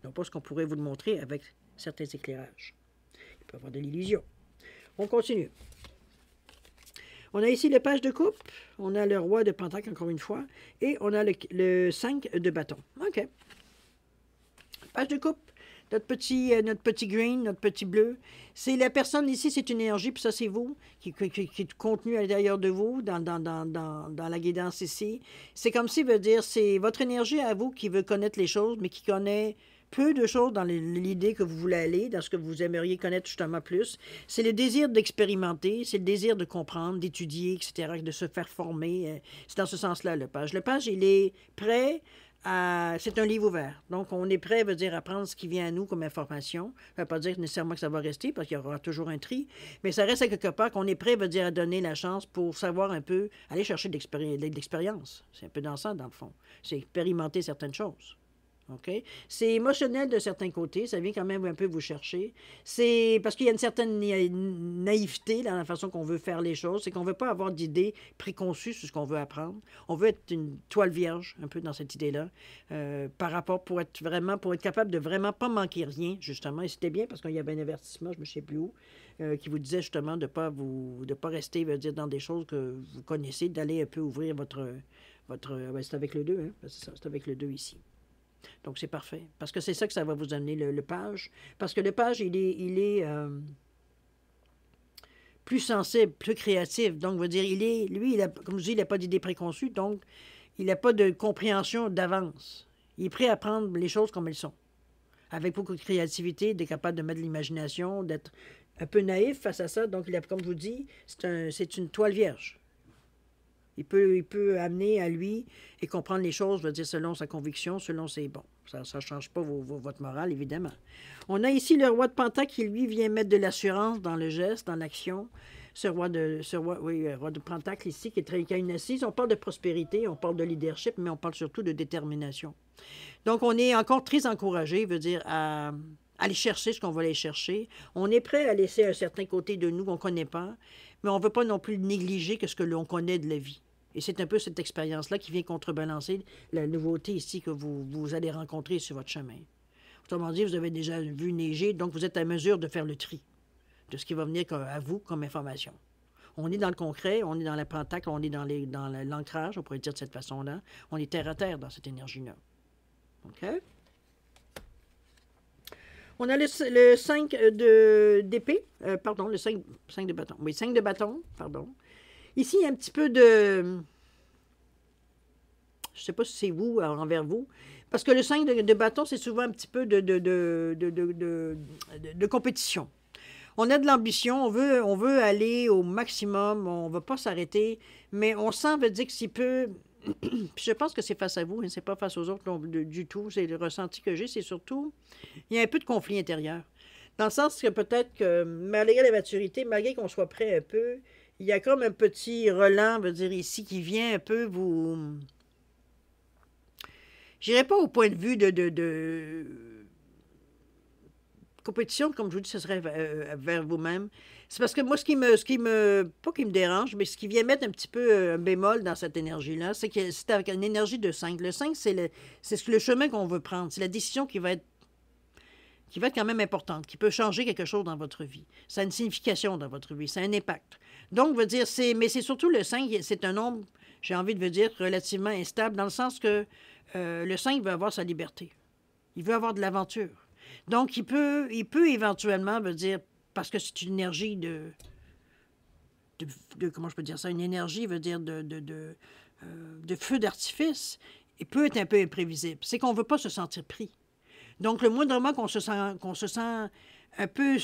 Non pas ce qu'on pourrait vous le montrer avec certains éclairages. Il peut y avoir de l'illusion. On continue. On a ici le page de coupe, on a le roi de pentacle encore une fois, et on a le 5 de bâton. OK. Page de coupe, notre petit green, notre petit bleu. C'est la personne ici, c'est une énergie, puis ça, c'est vous, qui est contenu à l'intérieur de vous, dans la guidance ici. C'est comme si, veut dire, c'est votre énergie à vous qui veut connaître les choses, mais qui connaît peu de choses dans l'idée que vous voulez aller, dans ce que vous aimeriez connaître justement plus. C'est le désir d'expérimenter, c'est le désir de comprendre, d'étudier, etc., de se faire former. C'est dans ce sens-là, le page. Le page, il est prêt c'est un livre ouvert. Donc, on est prêt, veut dire, à prendre ce qui vient à nous comme information. Ça ne veut pas dire nécessairement que ça va rester, parce qu'il y aura toujours un tri, mais ça reste à quelque part qu'on est prêt, veut dire, à donner la chance pour savoir un peu, aller chercher de l'expérience. C'est un peu dans ça, dans le fond. C'est expérimenter certaines choses. OK? C'est émotionnel de certains côtés, ça vient quand même un peu vous chercher. C'est parce qu'il y a une certaine naïveté dans la façon qu'on veut faire les choses, c'est qu'on ne veut pas avoir d'idées préconçues sur ce qu'on veut apprendre. On veut être une toile vierge, un peu dans cette idée-là, par rapport pour être capable de vraiment pas manquer rien, justement. Et c'était bien parce qu'il y avait un avertissement, je ne sais plus où, qui vous disait justement de pas rester, veut dire, dans des choses que vous connaissez, d'aller un peu ouvrir c'est avec le 2, hein? C'est ça, c'est avec le 2 ici. Donc, c'est parfait. Parce que c'est ça que ça va vous amener, le page. Parce que le page, il est plus sensible, plus créatif. Donc, veut dire, comme je dis, il n'a pas d'idée préconçue. Donc, il n'a pas de compréhension d'avance. Il est prêt à prendre les choses comme elles sont. Avec beaucoup de créativité, d'être capable de mettre de l'imagination, d'être un peu naïf face à ça. Donc, comme je vous dis, c'est une toile vierge. Il peut amener à lui et comprendre les choses, je veux dire, selon sa conviction, selon ses... Bon, ça ne change pas votre morale, évidemment. On a ici le roi de Pentacle qui, lui, vient mettre de l'assurance dans le geste, dans l'action. Roi de Pentacle ici, qui a une assise. On parle de prospérité, on parle de leadership, mais on parle surtout de détermination. Donc, on est encore très encouragé, veut dire, à aller chercher ce qu'on va aller chercher. On est prêt à laisser un certain côté de nous qu'on ne connaît pas, mais on ne veut pas non plus négliger ce que l'on connaît de la vie. Et c'est un peu cette expérience-là qui vient contrebalancer la nouveauté ici que vous allez rencontrer sur votre chemin. Autrement dit, vous avez déjà vu neiger, donc vous êtes à mesure de faire le tri de ce qui va venir à vous comme information. On est dans le concret, on est dans la pentacle, on est dans l'ancrage, on pourrait dire de cette façon-là. On est terre à terre dans cette énergie-là. OK? On a le 5 d'épée, pardon, le 5 de bâton. Oui, 5 de bâton, pardon. Ici, il y a un petit peu de... Je ne sais pas si c'est vous, envers vous, parce que le 5 de bâton, c'est souvent un petit peu de compétition. On a de l'ambition, on veut aller au maximum, on ne va pas s'arrêter, mais on sent, veut dire que s'il peut... Je pense que c'est face à vous, et c'est pas face aux autres du tout. C'est le ressenti que j'ai, c'est surtout... Il y a un peu de conflit intérieur. Dans le sens que peut-être que, malgré la maturité, malgré qu'on soit prêt un peu... Il y a comme un petit relent, veut dire ici, qui vient un peu vous... Je n'irai pas au point de vue de compétition, comme je vous dis, ce serait vers vous-même. C'est parce que moi, pas qui me dérange, mais ce qui vient mettre un petit peu un bémol dans cette énergie-là, c'est que c'est avec une énergie de 5. Le 5, c'est le chemin qu'on veut prendre. C'est la décision qui va être quand même importante, qui peut changer quelque chose dans votre vie. Ça a une signification dans votre vie, ça a un impact. Donc, veut dire, mais c'est surtout le 5, c'est un nombre, j'ai envie de vous dire, relativement instable, dans le sens que le 5 veut avoir sa liberté. Il veut avoir de l'aventure. Donc, il peut éventuellement, veut dire, parce que c'est une énergie comment je peux dire ça, une énergie, veut dire, de feu d'artifice, il peut être un peu imprévisible. C'est qu'on ne veut pas se sentir pris. Donc, le moindrement qu'on se sent un peu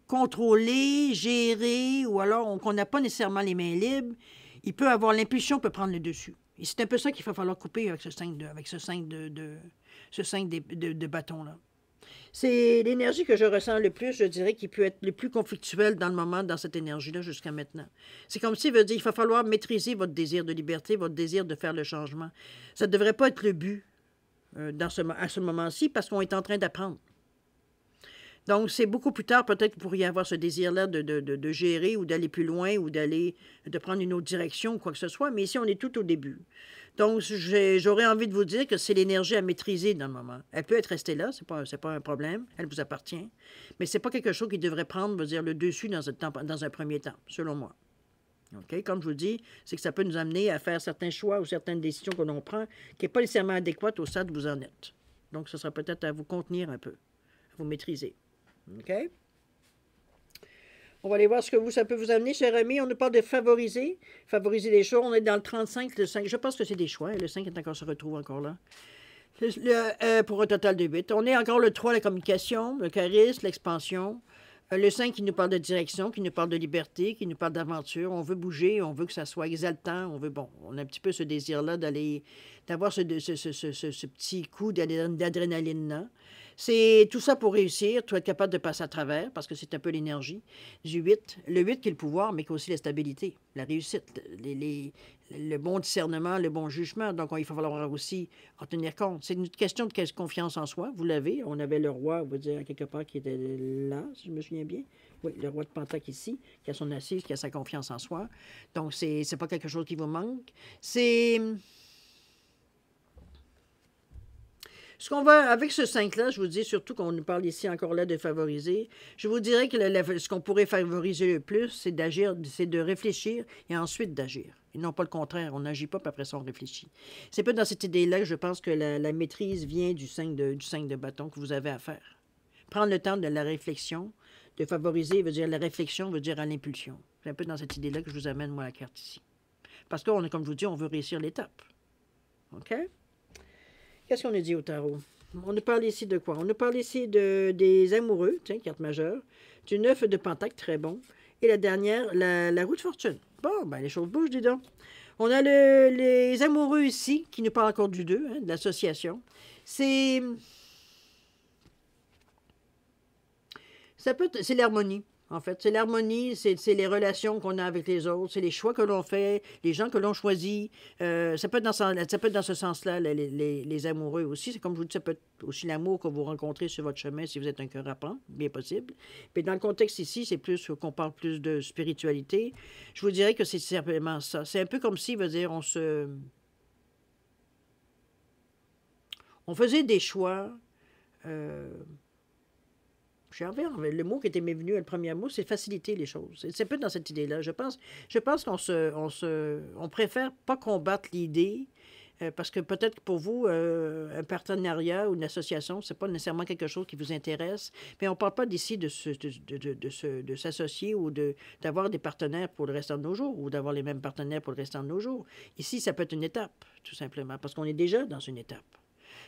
contrôlé, géré, ou alors qu'on n'a pas nécessairement les mains libres, il peut avoir l'impulsion peut prendre le dessus. Et c'est un peu ça qu'il va falloir couper avec ce 5 de bâton-là. C'est l'énergie que je ressens le plus, je dirais, qui peut être le plus conflictuelle dans le moment, dans cette énergie-là jusqu'à maintenant. C'est comme s'il veut dire qu'il va falloir maîtriser votre désir de liberté, votre désir de faire le changement. Ça ne devrait pas être le but à ce moment-ci parce qu'on est en train d'apprendre. Donc, c'est beaucoup plus tard, peut-être que vous pourriez avoir ce désir-là de gérer ou d'aller plus loin ou de prendre une autre direction ou quoi que ce soit, mais ici, on est tout au début. Donc, j'aurais envie de vous dire que c'est l'énergie à maîtriser dans le moment. Elle peut être restée là, c'est pas un problème, elle vous appartient, mais c'est pas quelque chose qui devrait prendre, veut dire, le dessus dans un premier temps, selon moi. OK? Comme je vous dis, c'est que ça peut nous amener à faire certains choix ou certaines décisions que l'on prend qui n'est pas nécessairement adéquate au stade où vous en êtes. Donc, ce sera peut-être à vous contenir un peu, à vous maîtriser. OK? On va aller voir ce que ça peut vous amener, cher ami. On nous parle de favoriser les choix. On est dans le 35, le 5. Je pense que c'est des choix. Le 5 se retrouve encore là. Pour un total de 8. On est encore le 3, la communication, le charisme, l'expansion. Le 5 qui nous parle de direction, qui nous parle de liberté, qui nous parle d'aventure. On veut bouger, on veut que ça soit exaltant. On a un petit peu ce désir-là d'avoir ce petit coup d'adrénaline-là. C'est tout ça pour réussir, tu vas être capable de passer à travers, parce que c'est un peu l'énergie du 8. Le 8 qui est le pouvoir, mais qui a aussi la stabilité, la réussite, le bon discernement, le bon jugement. Donc, il va falloir aussi en tenir compte. C'est une question de confiance en soi. Vous l'avez. On avait le roi, on va dire, quelque part, qui était là, si je me souviens bien. Oui, le roi de Pentacle ici, qui a son assise, qui a sa confiance en soi. Donc, c'est pas quelque chose qui vous manque. C'est... Ce qu'on va, avec ce 5-là, je vous dis surtout qu'on nous parle ici encore là de favoriser, je vous dirais que ce qu'on pourrait favoriser le plus, c'est d'agir, c'est de réfléchir et ensuite d'agir. Et non pas le contraire, on n'agit pas, puis après ça, on réfléchit. C'est pas dans cette idée-là que je pense que la maîtrise vient du 5 de bâton que vous avez à faire. Prendre le temps de la réflexion, de favoriser, veut dire la réflexion, veut dire à l'impulsion. C'est un peu dans cette idée-là que je vous amène, moi, la carte ici. Parce qu'on, comme je vous dis, on veut réussir l'étape. OK? Qu'est-ce qu'on a dit au tarot? On nous parle ici de quoi? On nous parle ici des amoureux, tiens, carte majeure, du 9 de Pentacle, très bon. Et la dernière, la roue de fortune. Bon, ben les choses bougent, dis donc. On a les amoureux ici, qui nous parlent encore du 2, hein, de l'association. C'est l'harmonie. En fait, c'est l'harmonie, c'est les relations qu'on a avec les autres, c'est les choix que l'on fait, les gens que l'on choisit. Ça peut être dans ce sens-là, les amoureux aussi. C'est comme je vous dis, ça peut être aussi l'amour que vous rencontrez sur votre chemin si vous êtes un cœur à prendre, bien possible. Mais dans le contexte ici, c'est plus qu'on parle plus de spiritualité. Je vous dirais que c'est simplement ça. C'est un peu comme si, veut dire, on faisait des choix... le mot qui était m'est venu, le premier mot, c'est faciliter les choses. C'est un peu dans cette idée-là. Je pense on préfère pas combattre l'idée, parce que peut-être que pour vous, un partenariat ou une association, c'est pas nécessairement quelque chose qui vous intéresse, mais on parle pas d'ici de s'associer ou d'avoir des partenaires pour le restant de nos jours, ou d'avoir les mêmes partenaires pour le restant de nos jours. Ici, ça peut être une étape, tout simplement, parce qu'on est déjà dans une étape.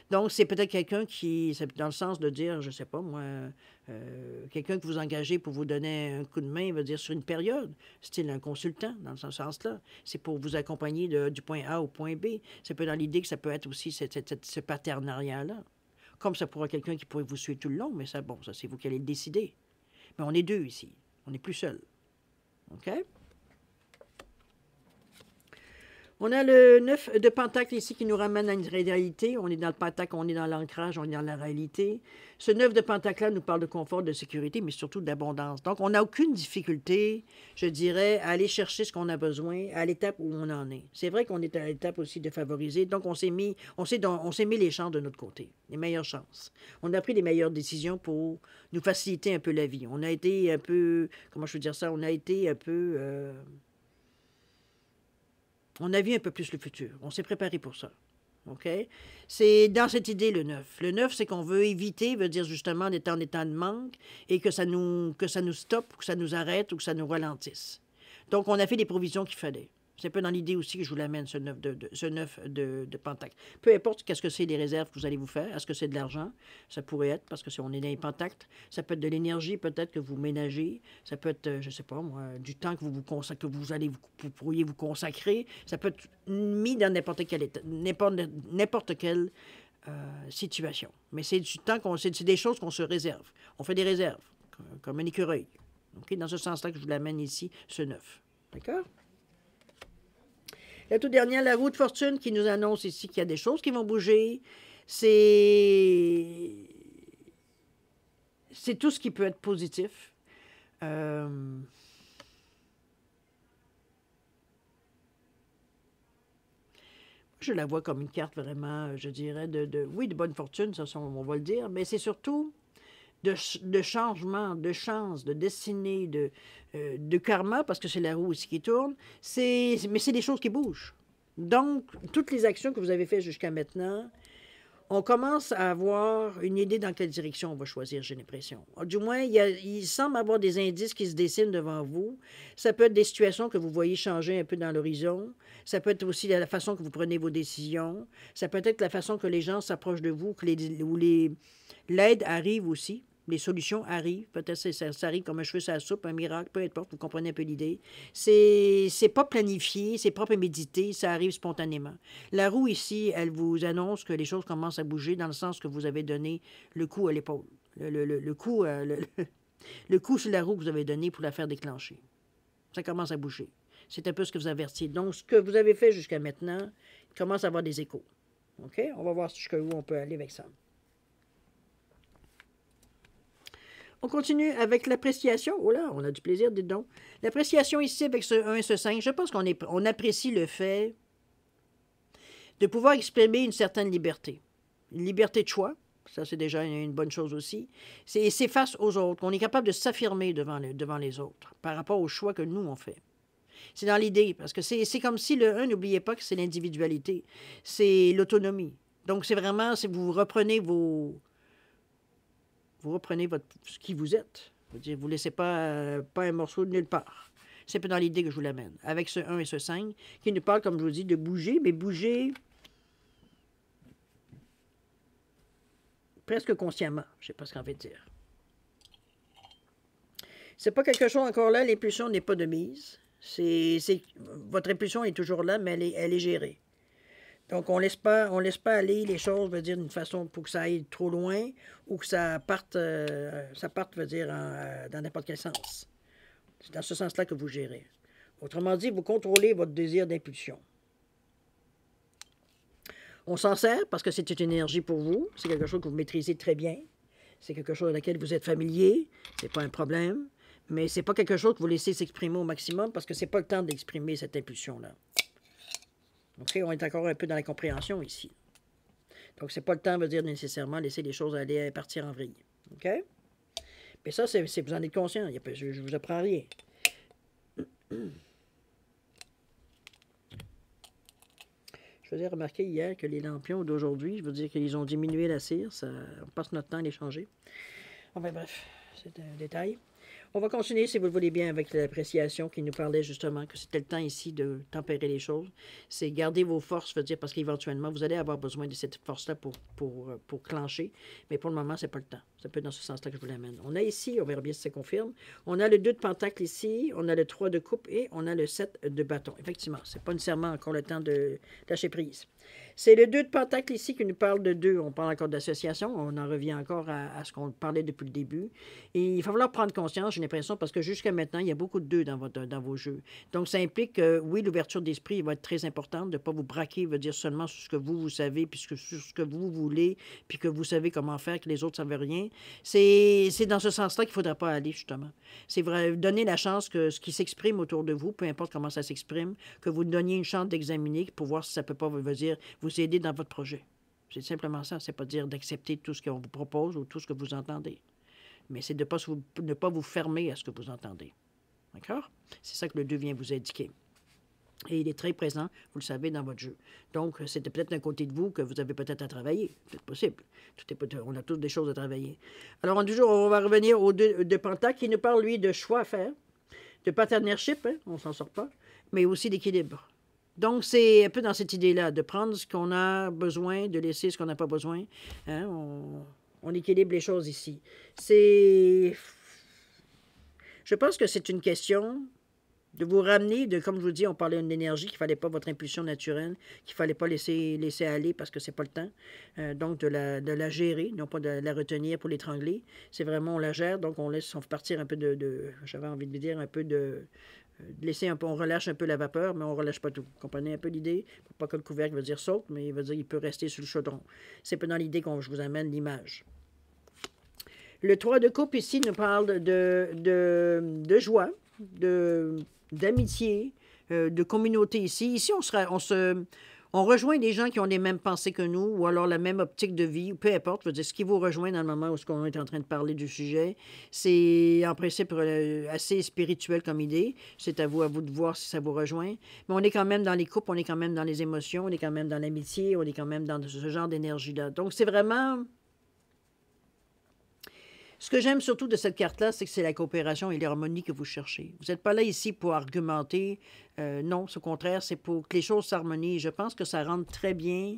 Donc, c'est peut-être quelqu'un qui, c'est dans le sens de dire, je ne sais pas moi, quelqu'un que vous engagez pour vous donner un coup de main, veut dire sur une période, style un consultant, dans ce sens-là. C'est pour vous accompagner du point A au point B. C'est peu dans l'idée que ça peut être aussi ce partenariat-là. Comme ça pourra quelqu'un qui pourrait vous suivre tout le long, mais ça, bon, ça, c'est vous qui allez le décider. Mais on est deux ici. On n'est plus seul. OK? On a le 9 de Pentacle ici qui nous ramène à une réalité. On est dans le Pentacle, on est dans l'ancrage, on est dans la réalité. Ce 9 de Pentacle-là nous parle de confort, de sécurité, mais surtout d'abondance. Donc, on n'a aucune difficulté, je dirais, à aller chercher ce qu'on a besoin à l'étape où on en est. C'est vrai qu'on est à l'étape aussi de favoriser. Donc, on s'est mis les chances de notre côté, les meilleures chances. On a pris les meilleures décisions pour nous faciliter un peu la vie. On a été un peu, comment je veux dire ça, on a été un peu... on a vu un peu plus le futur. On s'est préparé pour ça. OK? C'est dans cette idée, le 9. Le 9, c'est qu'on veut éviter, veut dire justement d'être en état de manque et que ça nous stoppe, que ça nous arrête ou que ça nous ralentisse. Donc, on a fait les provisions qu'il fallait. C'est un peu dans l'idée aussi que je vous l'amène, ce 9 de Pentacle. Peu importe qu'est-ce que c'est les réserves que vous allez vous faire. Est-ce que c'est de l'argent? Ça pourrait être, parce que si on est dans les Pentacles. Ça peut être de l'énergie, peut-être, que vous ménagez. Ça peut être, je ne sais pas moi, du temps que vous pourriez vous consacrer. Ça peut être mis dans n'importe quelle situation. Mais c'est du temps c'est des choses qu'on se réserve. On fait des réserves, comme un écureuil. Okay? Dans ce sens-là que je vous l'amène ici, ce 9. D'accord? La toute dernière, la roue de fortune qui nous annonce ici qu'il y a des choses qui vont bouger. C'est tout ce qui peut être positif. Je la vois comme une carte vraiment, je dirais, oui, de bonne fortune, ça, on va le dire, mais c'est surtout de changement, de chance, de destinée, de karma, parce que c'est la roue ici qui tourne, mais c'est des choses qui bougent. Donc, toutes les actions que vous avez faites jusqu'à maintenant, on commence à avoir une idée dans quelle direction on va choisir, j'ai l'impression. Du moins, il semble avoir des indices qui se dessinent devant vous. Ça peut être des situations que vous voyez changer un peu dans l'horizon. Ça peut être aussi la façon que vous prenez vos décisions. Ça peut être la façon que les gens s'approchent de vous, où l'aide arrive aussi. Les solutions arrivent. Peut-être que ça arrive comme un cheveu sur la soupe, un miracle, peu importe, vous comprenez un peu l'idée. C'est pas planifié, c'est pas prémédité, ça arrive spontanément. La roue ici, elle vous annonce que les choses commencent à bouger dans le sens que vous avez donné le coup à l'épaule. Le coup, le coup sur la roue que vous avez donné pour la faire déclencher. Ça commence à bouger. C'est un peu ce que vous avertit. Donc, ce que vous avez fait jusqu'à maintenant, il commence à avoir des échos. OK? On va voir jusqu'où on peut aller avec ça. On continue avec l'appréciation. Oh là, on a du plaisir, dites donc. L'appréciation ici avec ce 1 et ce 5, je pense qu'on apprécie le fait de pouvoir exprimer une certaine liberté. Une liberté de choix. Ça, c'est déjà une bonne chose aussi. C'est face aux autres. On est capable de s'affirmer devant les autres par rapport aux choix que nous, on fait. C'est dans l'idée, parce que c'est comme si le 1, n'oubliez pas que c'est l'individualité. C'est l'autonomie. Donc, c'est vraiment, vous reprenez ce qui vous êtes. Vous ne laissez pas un morceau de nulle part. C'est peu dans l'idée que je vous l'amène. Avec ce 1 et ce 5, qui nous parle, comme je vous dis, de bouger, mais bouger presque consciemment. Je ne sais pas ce qu'on veut dire. C'est pas quelque chose encore là, l'impulsion n'est pas de mise. Votre impulsion est toujours là, mais elle est gérée. Donc, on laisse pas aller les choses, veut dire, d'une façon pour que ça aille trop loin ou que ça parte, veut dire, dans n'importe quel sens. C'est dans ce sens-là que vous gérez. Autrement dit, vous contrôlez votre désir d'impulsion. On s'en sert parce que c'est une énergie pour vous. C'est quelque chose que vous maîtrisez très bien. C'est quelque chose à laquelle vous êtes familier. C'est pas un problème. Mais c'est pas quelque chose que vous laissez s'exprimer au maximum parce que c'est pas le temps d'exprimer cette impulsion-là. OK, on est encore un peu dans la compréhension ici. Donc, c'est pas le temps, veut dire nécessairement laisser les choses aller partir en vrille. OK? Mais ça, vous en êtes conscient. Je ne vous apprends rien. Je faisais remarquer hier que les lampions d'aujourd'hui, je veux dire qu'ils ont diminué la cire. On passe notre temps à les changer. Enfin bref, c'est un détail. On va continuer, si vous le voulez bien, avec l'appréciation qui nous parlait justement que c'était le temps ici de tempérer les choses. C'est garder vos forces, veut dire, parce qu'éventuellement, vous allez avoir besoin de cette force-là pour clencher. Mais pour le moment, c'est pas le temps. C'est un peu dans ce sens-là que je vous l'amène. On a ici, on verra bien si ça confirme, on a le 2 de pentacle ici, on a le 3 de coupe et on a le 7 de bâton. Effectivement, c'est pas nécessairement encore le temps de lâcher prise. C'est le 2 de pentacle ici qui nous parle de 2. On parle encore d'association. On en revient encore à ce qu'on parlait depuis le début. Et il va falloir prendre conscience, j'ai l'impression, parce que jusqu'à maintenant, il y a beaucoup de 2 dans vos jeux. Donc, ça implique que, oui, l'ouverture d'esprit va être très importante, de ne pas vous braquer, veut dire seulement sur ce que vous savez, puis sur ce que vous voulez, puis que vous savez comment faire, que les autres ne savent rien. C'est dans ce sens-là qu'il ne faudra pas aller, justement. C'est vrai, donner la chance que ce qui s'exprime autour de vous, peu importe comment ça s'exprime, que vous donniez une chance d'examiner pour voir si ça ne peut pas vous dire vous aider dans votre projet. C'est simplement ça. C'est pas dire d'accepter tout ce qu'on vous propose ou tout ce que vous entendez. Mais c'est de ne pas vous fermer à ce que vous entendez. D'accord? C'est ça que le 2 vient vous indiquer. Et il est très présent, vous le savez, dans votre jeu. Donc, c'est peut-être un côté de vous que vous avez peut-être à travailler. C'est possible. On a tous des choses à travailler. Alors, on va revenir au 2 de Pentacle qui nous parle, lui, de choix à faire, de partnership, hein, on s'en sort pas, mais aussi d'équilibre. Donc, c'est un peu dans cette idée-là, de prendre ce qu'on a besoin, de laisser ce qu'on n'a pas besoin. Hein? On équilibre les choses ici. Je pense que c'est une question de vous ramener, comme je vous dis, on parlait d'une énergie, qu'il ne fallait pas votre impulsion naturelle, qu'il ne fallait pas laisser aller parce que c'est pas le temps. Donc, de la gérer, non pas de la retenir pour l'étrangler. C'est vraiment, on la gère, donc on fait partir un peu j'avais envie de dire, un peu de laisser un peu, on relâche un peu la vapeur, mais on ne relâche pas tout. Vous comprenez un peu l'idée? Pour pas que le couvercle veut dire saute, mais il veut dire qu'il peut rester sur le chaudron. C'est pas dans l'idée que je vous amène l'image. Le 3 de coupe ici nous parle de joie, d'amitié, de communauté ici. Ici, on rejoint des gens qui ont les mêmes pensées que nous, ou alors la même optique de vie, peu importe. Je veux dire, ce qui vous rejoint dans le moment où on est en train de parler du sujet, c'est en principe assez spirituel comme idée. C'est à vous de voir si ça vous rejoint. Mais on est quand même dans les couples, on est quand même dans les émotions, on est quand même dans l'amitié, on est quand même dans ce genre d'énergie-là. Donc, c'est vraiment... Ce que j'aime surtout de cette carte-là, c'est que c'est la coopération et l'harmonie que vous cherchez. Vous n'êtes pas là ici pour argumenter. Non, au contraire, c'est pour que les choses s'harmonisent. Je pense que ça rentre très bien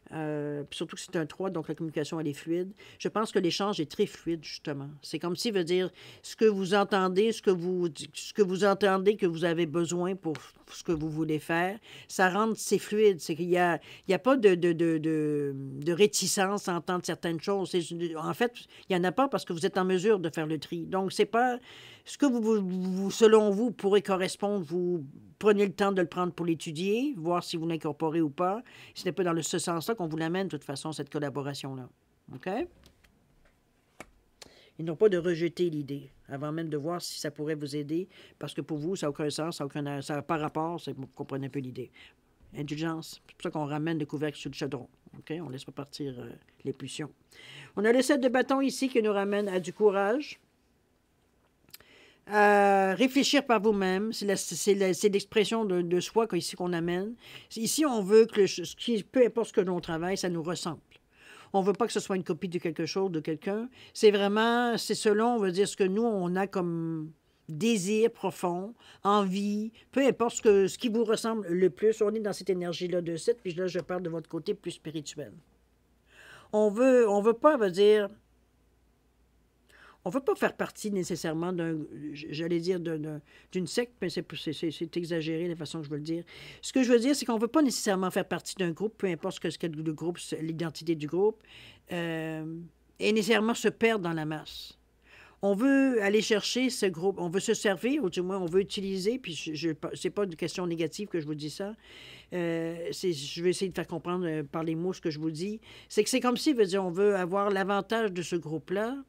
Puis surtout que c'est un 3, donc la communication, elle est fluide. Je pense que l'échange est très fluide, justement. C'est comme si, veut dire, ce que vous entendez, ce que vous entendez que vous avez besoin pour ce que vous voulez faire, ça rend, c'est fluide. C'est qu'il y a pas de réticence à entendre certaines choses. En fait, il n'y en a pas parce que vous êtes en mesure de faire le tri. Donc, c'est pas ce que selon vous, pourrait correspondre. Vous prenez le temps de le prendre pour l'étudier, voir si vous l'incorporez ou pas. Ce n'est pas dans ce sens-là qu'on vous l'amène, de toute façon, cette collaboration-là. OK? Et non pas de rejeter l'idée, avant même de voir si ça pourrait vous aider, parce que pour vous, ça n'a aucun sens, ça n'a pas rapport, vous comprenez un peu l'idée. Indulgence, c'est pour ça qu'on ramène le couvercle sur le chaudron. OK? On laisse repartir les pulsions. On a le 7 de bâton ici qui nous ramène à du courage. Réfléchir par vous-même, c'est l'expression de soi ici qu'on amène. Ici, on veut que peu importe ce que l'on travaille, ça nous ressemble. On ne veut pas que ce soit une copie de quelque chose, de quelqu'un. C'est selon, on veut dire, ce que nous, on a comme désir profond, envie, peu importe ce qui vous ressemble le plus. On est dans cette énergie-là de 7, puis là, je parle de votre côté plus spirituel. On veut pas, veut dire... On ne veut pas faire partie nécessairement d'une secte, mais c'est exagéré la façon que je veux le dire. Ce que je veux dire, c'est qu'on ne veut pas nécessairement faire partie d'un groupe, peu importe ce que le groupe, l'identité du groupe, et nécessairement se perdre dans la masse. On veut aller chercher ce groupe, on veut se servir, ou du moins on veut utiliser, puis c'est pas une question négative que je vous dis ça, je vais essayer de faire comprendre par les mots ce que je vous dis, c'est que c'est comme si, veut dire, on veut avoir l'avantage de ce groupe-là,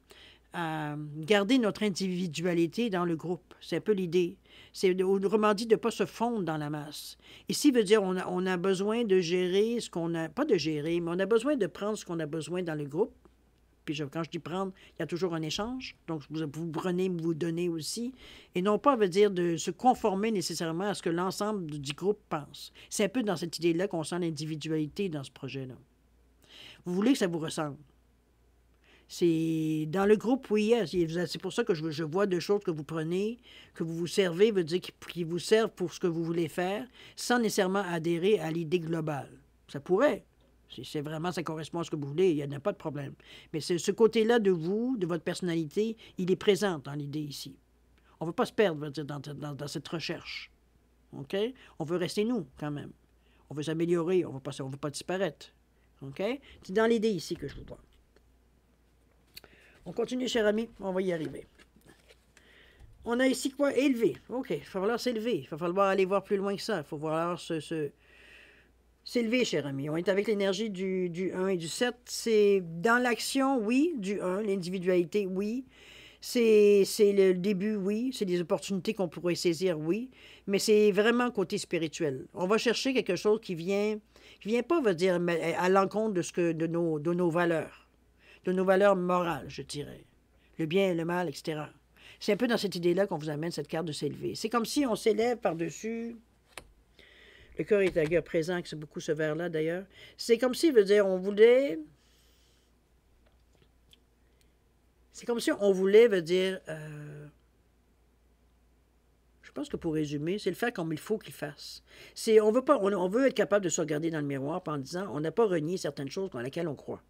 à garder notre individualité dans le groupe. C'est un peu l'idée. C'est autrement dit de ne pas se fondre dans la masse. Ici, veut dire on a besoin de gérer ce qu'on a... Pas de gérer, mais on a besoin de prendre ce qu'on a besoin dans le groupe. Puis quand je dis prendre, il y a toujours un échange. Donc, vous prenez, vous donnez aussi. Et non pas, veut dire, de se conformer nécessairement à ce que l'ensemble du groupe pense. C'est un peu dans cette idée-là qu'on sent l'individualité dans ce projet-là. Vous voulez que ça vous ressemble. C'est dans le groupe, oui, c'est pour ça que je vois deux choses que vous prenez, que vous vous servez, veut dire qui vous servent pour ce que vous voulez faire, sans nécessairement adhérer à l'idée globale. Ça pourrait. C'est vraiment, ça correspond à ce que vous voulez, il n'y en a pas de problème. Mais ce côté-là de vous, de votre personnalité, il est présent dans l'idée ici. On ne veut pas se perdre, veut dire, dans cette recherche. OK? On veut rester nous, quand même. On veut s'améliorer, on ne veut pas disparaître. OK? C'est dans l'idée ici que je vous vois. On continue, cher ami, on va y arriver. On a ici quoi? Élevé. OK, il va falloir s'élever. Il va falloir aller voir plus loin que ça. Il faut falloir s'élever, cher ami. On est avec l'énergie du 1 et du 7. C'est dans l'action, oui, du 1, l'individualité, oui. C'est le début, oui. C'est des opportunités qu'on pourrait saisir, oui. Mais c'est vraiment côté spirituel. On va chercher quelque chose qui vient pas, veut dire, à l'encontre de nos valeurs. De nos valeurs morales, je dirais. Le bien et le mal, etc. C'est un peu dans cette idée-là qu'on vous amène cette carte de s'élever. C'est comme si on s'élève par-dessus. Le cœur est à présent, c'est beaucoup ce vers-là d'ailleurs. C'est comme si, veut dire, on voulait. C'est comme si on voulait, veut dire. Je pense que pour résumer, c'est le faire comme il faut qu'il fasse. On veut être capable de se regarder dans le miroir en disant on n'a pas renié certaines choses dans lesquelles on croit.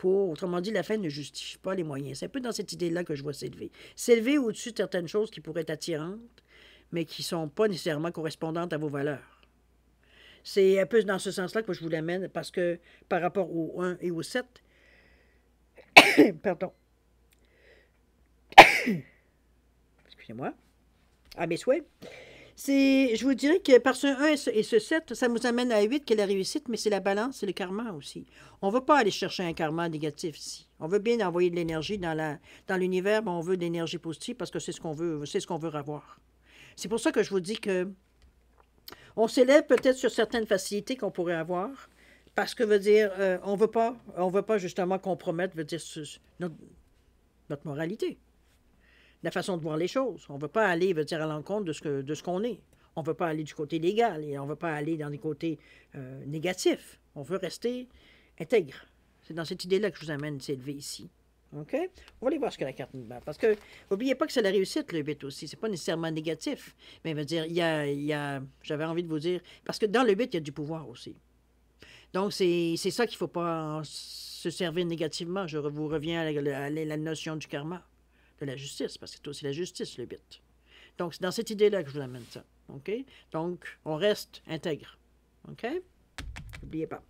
Autrement dit, la fin ne justifie pas les moyens. C'est un peu dans cette idée-là que je vois s'élever. S'élever au-dessus de certaines choses qui pourraient être attirantes, mais qui ne sont pas nécessairement correspondantes à vos valeurs. C'est un peu dans ce sens-là que je vous l'amène, parce que par rapport au 1 et au 7, pardon, excusez-moi, à mes souhaits, je vous dirais que par ce 1 et ce 7, ça nous amène à 8, qui est la réussite, mais c'est la balance, c'est le karma aussi. On ne veut pas aller chercher un karma négatif ici. On veut bien envoyer de l'énergie dans l'univers, mais on veut de l'énergie positive parce que c'est ce qu'on veut avoir. C'est pour ça que je vous dis que on s'élève peut-être sur certaines facilités qu'on pourrait avoir, parce que veut dire, on veut pas justement compromettre, veut dire, notre moralité. La façon de voir les choses. On ne veut pas aller, veut dire, à l'encontre de ce qu'on est. On ne veut pas aller du côté légal et on ne veut pas aller dans des côtés négatifs. On veut rester intègre. C'est dans cette idée-là que je vous amène s'élever ici. OK? On va aller voir ce que la carte nous bat. Parce que, n'oubliez pas que c'est la réussite, le 8 aussi. C'est pas nécessairement négatif. Mais veut dire, j'avais envie de vous dire, parce que dans le 8, il y a du pouvoir aussi. Donc, c'est ça qu'il ne faut pas se servir négativement. Je vous reviens à la notion du karma, de la justice, parce que c'est aussi la justice, le 8. Donc, c'est dans cette idée-là que je vous amène ça. OK? Donc, on reste intègre. OK? N'oubliez pas.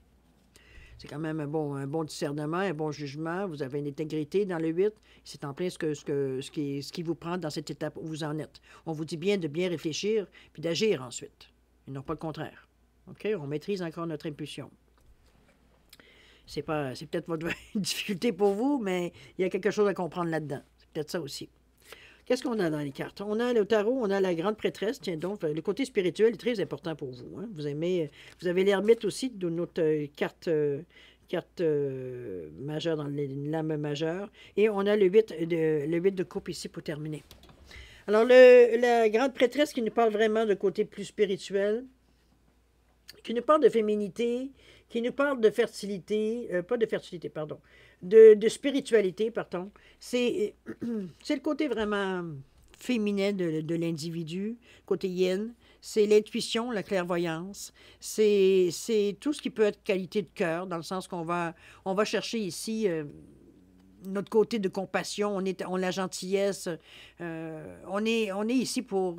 C'est quand même un bon discernement, un bon jugement. Vous avez une intégrité dans le 8. C'est en plein ce qui vous prend dans cette étape où vous en êtes. On vous dit bien de bien réfléchir puis d'agir ensuite. Et non pas le contraire. OK? On maîtrise encore notre impulsion. C'est peut-être votre difficulté pour vous, mais il y a quelque chose à comprendre là-dedans. C'est peut-être ça aussi. Qu'est-ce qu'on a dans les cartes? On a le tarot, on a la grande prêtresse. Tiens donc, le côté spirituel est très important pour vous. Hein? Vous avez l'ermite aussi de notre carte majeure dans une lame majeure. Et on a le 8 de coupe ici pour terminer. Alors, la grande prêtresse qui nous parle vraiment de côté plus spirituel, qui nous parle de féminité, qui nous parle de fertilité, pas de fertilité, pardon, de spiritualité, pardon. C'est le côté vraiment féminin de l'individu, côté yin. C'est l'intuition, la clairvoyance. C'est tout ce qui peut être qualité de cœur, dans le sens qu'on va chercher ici notre côté de compassion, on la gentillesse. On est ici pour...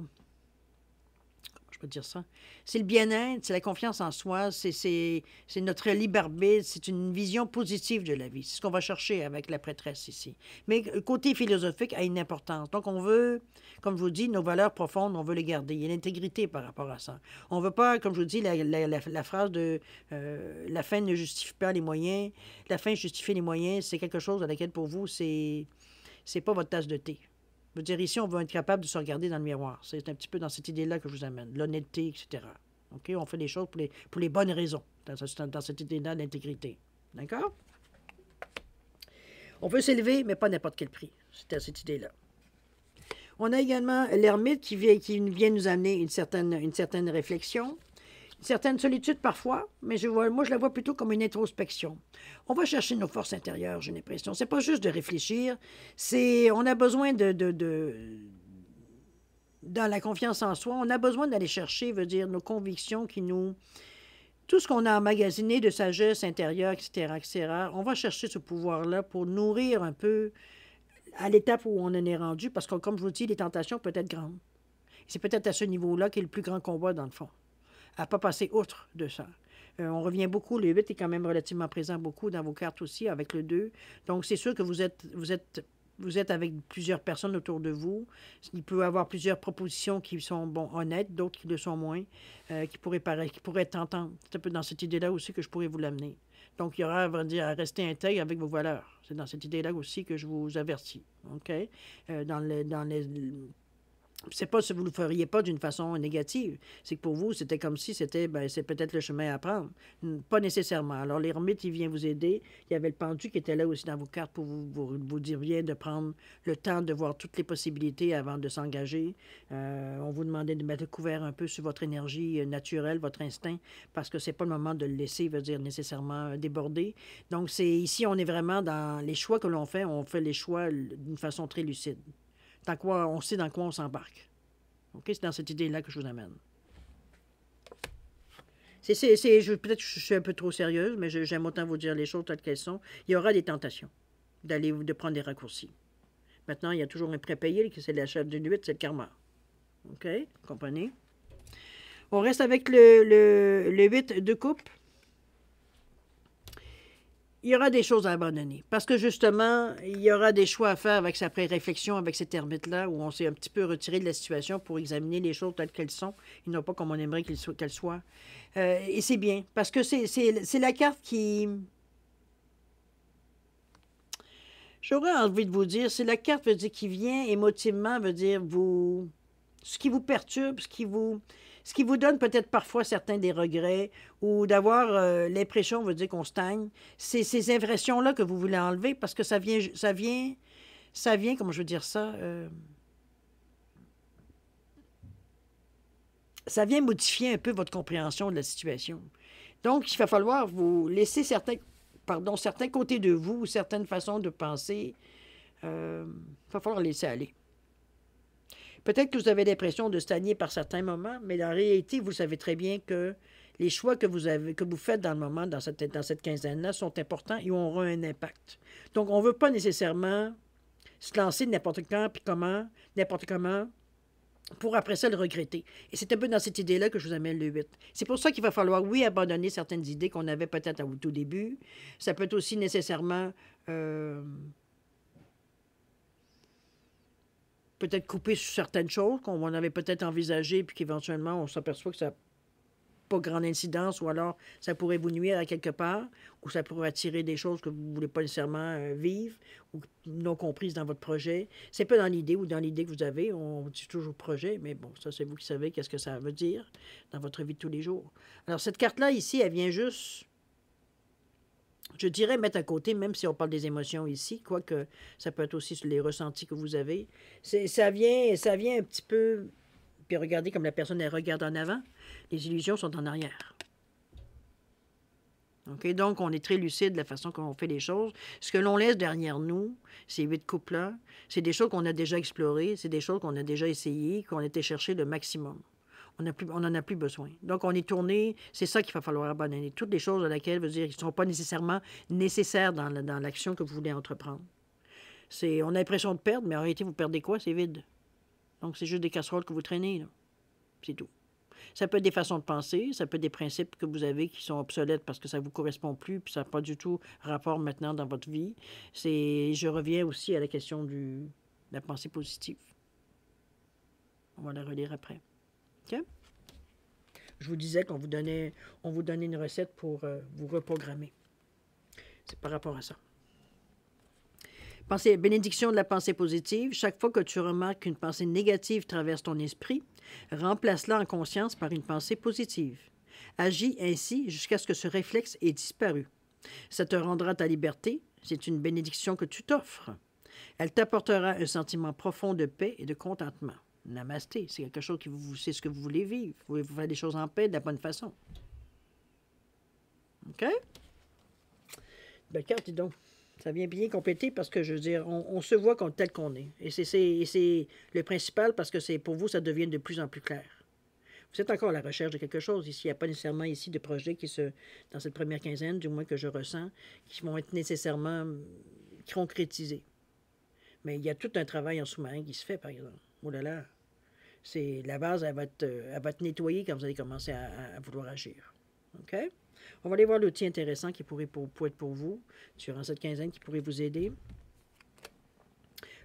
Je peux dire ça. C'est le bien-être, c'est la confiance en soi, c'est notre libre arbitre, c'est une vision positive de la vie. C'est ce qu'on va chercher avec la prêtresse ici. Mais le côté philosophique a une importance. Donc, on veut, comme je vous dis, nos valeurs profondes, on veut les garder. Il y a l'intégrité par rapport à ça. On ne veut pas, comme je vous dis, la phrase de la fin ne justifie pas les moyens. La fin justifie les moyens, c'est quelque chose à laquelle, pour vous, c'est pas votre tasse de thé. Je veux dire, ici, on va être capable de se regarder dans le miroir. C'est un petit peu dans cette idée-là que je vous amène. L'honnêteté, etc. OK? On fait les choses pour les bonnes raisons, dans cette idée-là d'intégrité. D'accord? On veut s'élever, mais pas n'importe quel prix. C'était cette idée-là. On a également l'ermite qui vient nous amener une certaine réflexion, une certaine solitude parfois, mais moi, je la vois plutôt comme une introspection. On va chercher nos forces intérieures, j'ai l'impression. C'est pas juste de réfléchir, on a besoin dans la confiance en soi, on a besoin d'aller chercher, veut dire, nos convictions tout ce qu'on a emmagasiné de sagesse intérieure, etc., etc., on va chercher ce pouvoir-là pour nourrir un peu à l'étape où on en est rendu, parce que, comme je vous dis, les tentations peuvent être grandes. C'est peut-être à ce niveau-là qu'est le plus grand combat, dans le fond. À ne pas passer outre de ça. On revient beaucoup, le 8 est quand même relativement présent beaucoup dans vos cartes aussi, avec le 2. Donc, c'est sûr que vous êtes avec plusieurs personnes autour de vous. Il peut y avoir plusieurs propositions qui sont honnêtes, d'autres qui le sont moins, qui pourraient être tentantes. C'est un peu dans cette idée-là aussi que je pourrais vous l'amener. Donc, il y aura, à vrai dire, à rester intègre avec vos valeurs. C'est dans cette idée-là aussi que je vous avertis. OK? C'est pas si vous ne le feriez pas d'une façon négative. C'est que pour vous, c'était comme si c'est peut-être le chemin à prendre. Pas nécessairement. Alors, l'ermite, il vient vous aider. Il y avait le pendu qui était là aussi dans vos cartes pour vous dire bien de prendre le temps de voir toutes les possibilités avant de s'engager. On vous demandait de mettre le couvert un peu sur votre énergie naturelle, votre instinct, parce que c'est pas le moment de le laisser, veut dire, nécessairement déborder. Donc, ici, on est vraiment dans les choix que l'on fait. On fait les choix d'une façon très lucide. On sait dans quoi on s'embarque. Okay? C'est dans cette idée-là que je vous amène. Peut-être que je suis un peu trop sérieuse, mais j'aime autant vous dire les choses telles qu'elles sont. Il y aura des tentations de prendre des raccourcis. Maintenant, il y a toujours un prépayé, qui c'est l'achat du 8, c'est le karma. OK? Vous comprenez? On reste avec le 8 de coupe. Il y aura des choses à abandonner. Parce que justement, il y aura des choix à faire avec sa pré-réflexion, avec cet ermite-là, où on s'est un petit peu retiré de la situation pour examiner les choses telles qu'elles sont, et non pas comme on aimerait qu'elles soient. Et c'est bien, parce que c'est la carte qui... J'aurais envie de vous dire, c'est la carte, veut dire, qui vient émotivement, veut dire, ce qui vous perturbe, ce qui vous donne peut-être parfois certains des regrets ou d'avoir l'impression, veut dire qu'on stagne. C'est ces impressions-là que vous voulez enlever parce que ça vient, comment je veux dire ça, ça vient modifier un peu votre compréhension de la situation. Donc, il va falloir vous laisser certains côtés de vous ou certaines façons de penser. Il va falloir laisser aller. Peut-être que vous avez l'impression de stagner par certains moments, mais en réalité, vous savez très bien que Les choix que vous faites dans le moment, dans cette quinzaine-là, sont importants et auront un impact. Donc, on ne veut pas nécessairement se lancer n'importe quand, puis comment, n'importe comment, pour après ça le regretter. Et c'est un peu dans cette idée-là que je vous amène le 8. C'est pour ça qu'il va falloir, oui, abandonner certaines idées qu'on avait peut-être au tout début. Ça peut être aussi nécessairement peut-être couper sur certaines choses qu'on avait peut-être envisagées, puis qu'éventuellement on s'aperçoit que ça n'a pas grande incidence, ou alors ça pourrait vous nuire à quelque part, ou ça pourrait attirer des choses que vous ne voulez pas nécessairement vivre, ou non comprises dans votre projet. C'est pas dans l'idée ou dans l'idée que vous avez, on dit toujours projet, mais bon, ça c'est vous qui savez qu'est-ce que ça veut dire dans votre vie de tous les jours. Alors cette carte-là ici, elle vient juste, je dirais, mettre à côté, même si on parle des émotions ici, quoique ça peut être aussi sur les ressentis que vous avez. Ça vient un petit peu, puis regardez comme la personne, elle regarde en avant, les illusions sont en arrière. OK? Donc, on est très lucide de la façon qu'on fait les choses. Ce que l'on laisse derrière nous, ces 8 couples-là, c'est des choses qu'on a déjà explorées, c'est des choses qu'on a déjà essayées, qu'on a été chercher le maximum. On n'en a plus besoin. Donc, on est tourné, c'est ça qu'il va falloir abandonner. Toutes les choses à laquelle, veut dire, qui ne sont pas nécessairement nécessaires dans l'action que vous voulez entreprendre. On a l'impression de perdre, mais en réalité, vous perdez quoi? C'est vide. Donc, c'est juste des casseroles que vous traînez, là. C'est tout. Ça peut être des façons de penser, ça peut être des principes que vous avez qui sont obsolètes parce que ça ne vous correspond plus, puis ça n'a pas du tout rapport maintenant dans votre vie. Je reviens aussi à la question de la pensée positive. On va la relire après. OK? Je vous disais on vous donnait une recette pour vous reprogrammer. C'est par rapport à ça. Bénédiction de la pensée positive. Chaque fois que tu remarques qu'une pensée négative traverse ton esprit, remplace-la en conscience par une pensée positive. Agis ainsi jusqu'à ce que ce réflexe ait disparu. Ça te rendra ta liberté. C'est une bénédiction que tu t'offres. Elle t'apportera un sentiment profond de paix et de contentement. Namasté, c'est quelque chose c'est ce que vous voulez vivre. Vous voulez faire des choses en paix de la bonne façon. OK? Belle carte, dis donc. Ça vient bien compléter parce que, je veux dire, on se voit tel qu'on est. Et c'est le principal parce que c'est pour vous, ça devient de plus en plus clair. Vous êtes encore à la recherche de quelque chose ici. Il n'y a pas nécessairement ici de projets dans cette première quinzaine, du moins que je ressens, qui vont être nécessairement concrétisés. Mais il y a tout un travail en sous-marin qui se fait, par exemple. Oh là là. La base, elle va être nettoyée quand vous allez commencer à vouloir agir. OK? On va aller voir l'outil intéressant qui pourrait être pour vous durant cette quinzaine, qui pourrait vous aider.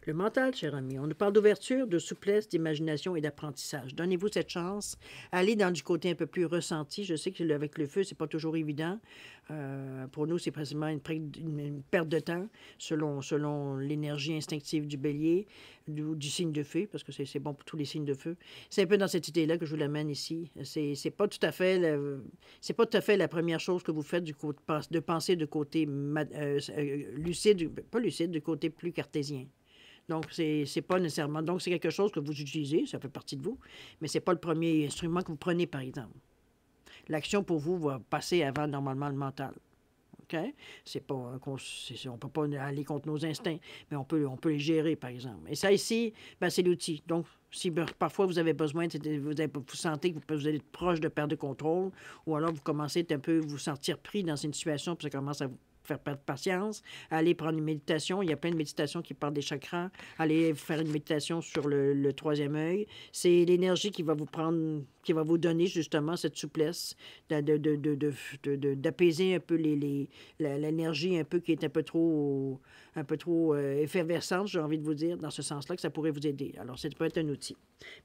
Le mental, cher ami, on nous parle d'ouverture, de souplesse, d'imagination et d'apprentissage. Donnez-vous cette chance. Allez dans du côté un peu plus ressenti. Je sais qu'avec le feu, c'est pas toujours évident. Pour nous, c'est précisément une perte de temps selon l'énergie instinctive du bélier, du signe de feu, parce que c'est bon pour tous les signes de feu. C'est un peu dans cette idée-là que je vous l'amène ici. C'est pas tout à fait la première chose que vous faites de penser de côté lucide, pas lucide, de côté plus cartésien. Donc, c'est pas nécessairement... Donc, c'est quelque chose que vous utilisez, ça fait partie de vous, mais c'est pas le premier instrument que vous prenez, par exemple. L'action, pour vous, va passer avant, normalement, le mental. OK? On peut pas aller contre nos instincts, mais on peut les gérer, par exemple. Et ça, ici, c'est l'outil. Donc, si parfois vous avez besoin, vous sentez que vous êtes proche de perte de contrôle, ou alors vous commencez à vous sentir pris dans une situation, puis ça commence à vous faire perdre patience, aller prendre une méditation. Il y a plein de méditations qui parlent des chakras. Allez faire une méditation sur le troisième œil. C'est l'énergie qui va vous donner justement cette souplesse d'apaiser un peu l'énergie un peu qui est un peu trop effervescente, j'ai envie de vous dire, dans ce sens-là, que ça pourrait vous aider. Alors, ça peut être un outil.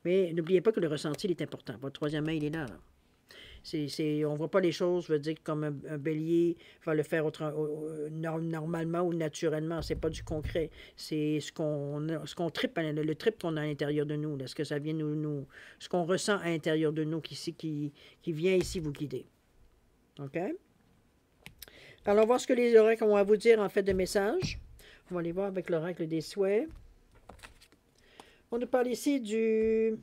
Mais n'oubliez pas que le ressenti, il est important. Votre troisième œil, il est là. On ne voit pas les choses, je veux dire, comme un bélier va le faire normalement ou naturellement. C'est pas du concret. C'est ce qu'on tripe, le trip qu'on a à l'intérieur de nous. Là, ce que ça vient ce qu'on ressent à l'intérieur de nous qui vient ici vous guider. OK? Allons voir ce que les oracles ont à vous dire en fait de messages. On va aller voir avec l'oracle des souhaits. On nous parle ici du...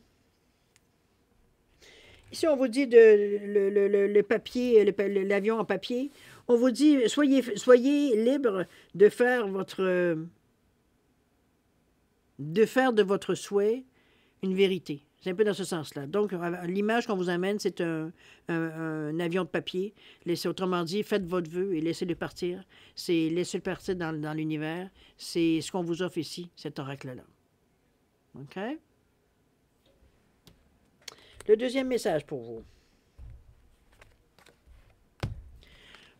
Ici, on vous dit le papier, l'avion en papier. On vous dit, soyez libre de faire de votre souhait une vérité. C'est un peu dans ce sens-là. Donc, l'image qu'on vous amène, c'est un avion de papier. Laissez, autrement dit, faites votre vœu et laissez-le partir. C'est laissez-le partir dans l'univers. C'est ce qu'on vous offre ici, cet oracle-là. OK? Le deuxième message pour vous.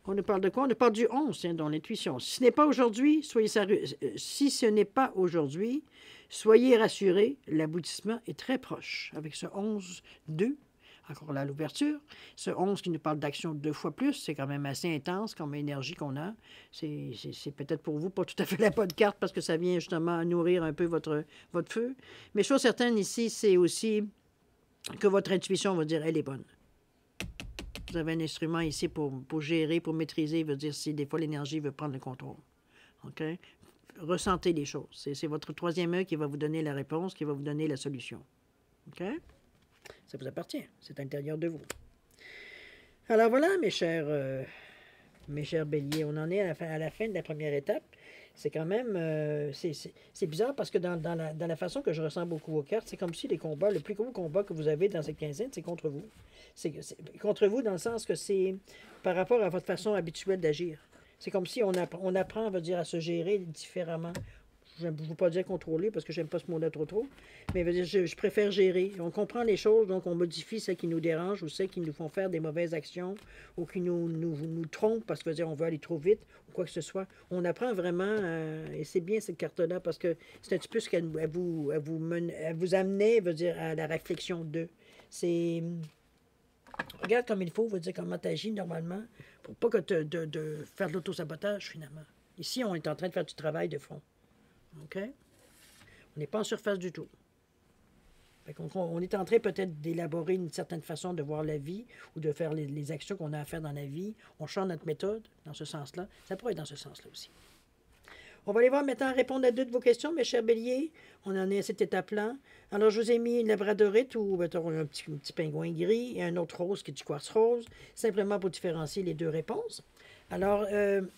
On nous parle de quoi? On nous parle du 11, dans l'intuition. Si ce n'est pas aujourd'hui, si ce n'est pas aujourd'hui, soyez rassurés, l'aboutissement est très proche. Avec ce 11-2, encore là l'ouverture, ce 11 qui nous parle d'action 2 fois plus, c'est quand même assez intense comme énergie qu'on a. C'est peut-être pour vous pas tout à fait la bonne carte parce que ça vient justement nourrir un peu votre feu. Mais chose certaine ici, c'est aussi que votre intuition va dire, elle est bonne. Vous avez un instrument ici pour gérer, pour maîtriser, veut dire si des fois l'énergie veut prendre le contrôle. OK? Ressentez les choses. C'est votre troisième œil qui va vous donner la réponse, qui va vous donner la solution. OK? Ça vous appartient. C'est à l'intérieur de vous. Alors voilà, mes chers béliers, on en est à la fin de la première étape. C'est quand même... c'est bizarre parce que dans la façon que je ressens beaucoup vos cartes, c'est comme si les combats, le plus gros combat que vous avez dans cette quinzaine, c'est contre vous. C'est contre vous dans le sens que c'est par rapport à votre façon habituelle d'agir. C'est comme si on apprend, on va dire, à se gérer différemment. Je ne veux pas dire contrôler parce que j'aime pas ce mot-là trop, mais veut dire, je préfère gérer. On comprend les choses, donc on modifie celles qui nous dérangent ou celles qui nous font faire des mauvaises actions ou qui nous trompent parce que veut dire, on veut aller trop vite ou quoi que ce soit. On apprend vraiment, et c'est bien cette carte-là parce que c'est un petit peu ce qu'elle vous amenait, veut dire, à la réflexion d'eux. C'est... Regarde comme il faut, veut dire comment tu agis normalement pour pas que de faire de l'autosabotage finalement. Ici, on est en train de faire du travail de fond. OK? On n'est pas en surface du tout. On est en train peut-être d'élaborer une certaine façon de voir la vie ou de faire les actions qu'on a à faire dans la vie. On change notre méthode dans ce sens-là. Ça pourrait être dans ce sens-là aussi. On va aller voir maintenant répondre à deux de vos questions, mes chers béliers. On en est à cette étape-là. Alors, je vous ai mis une labradorite ou un petit pingouin gris et un autre rose qui est du quartz rose, simplement pour différencier les deux réponses. Alors,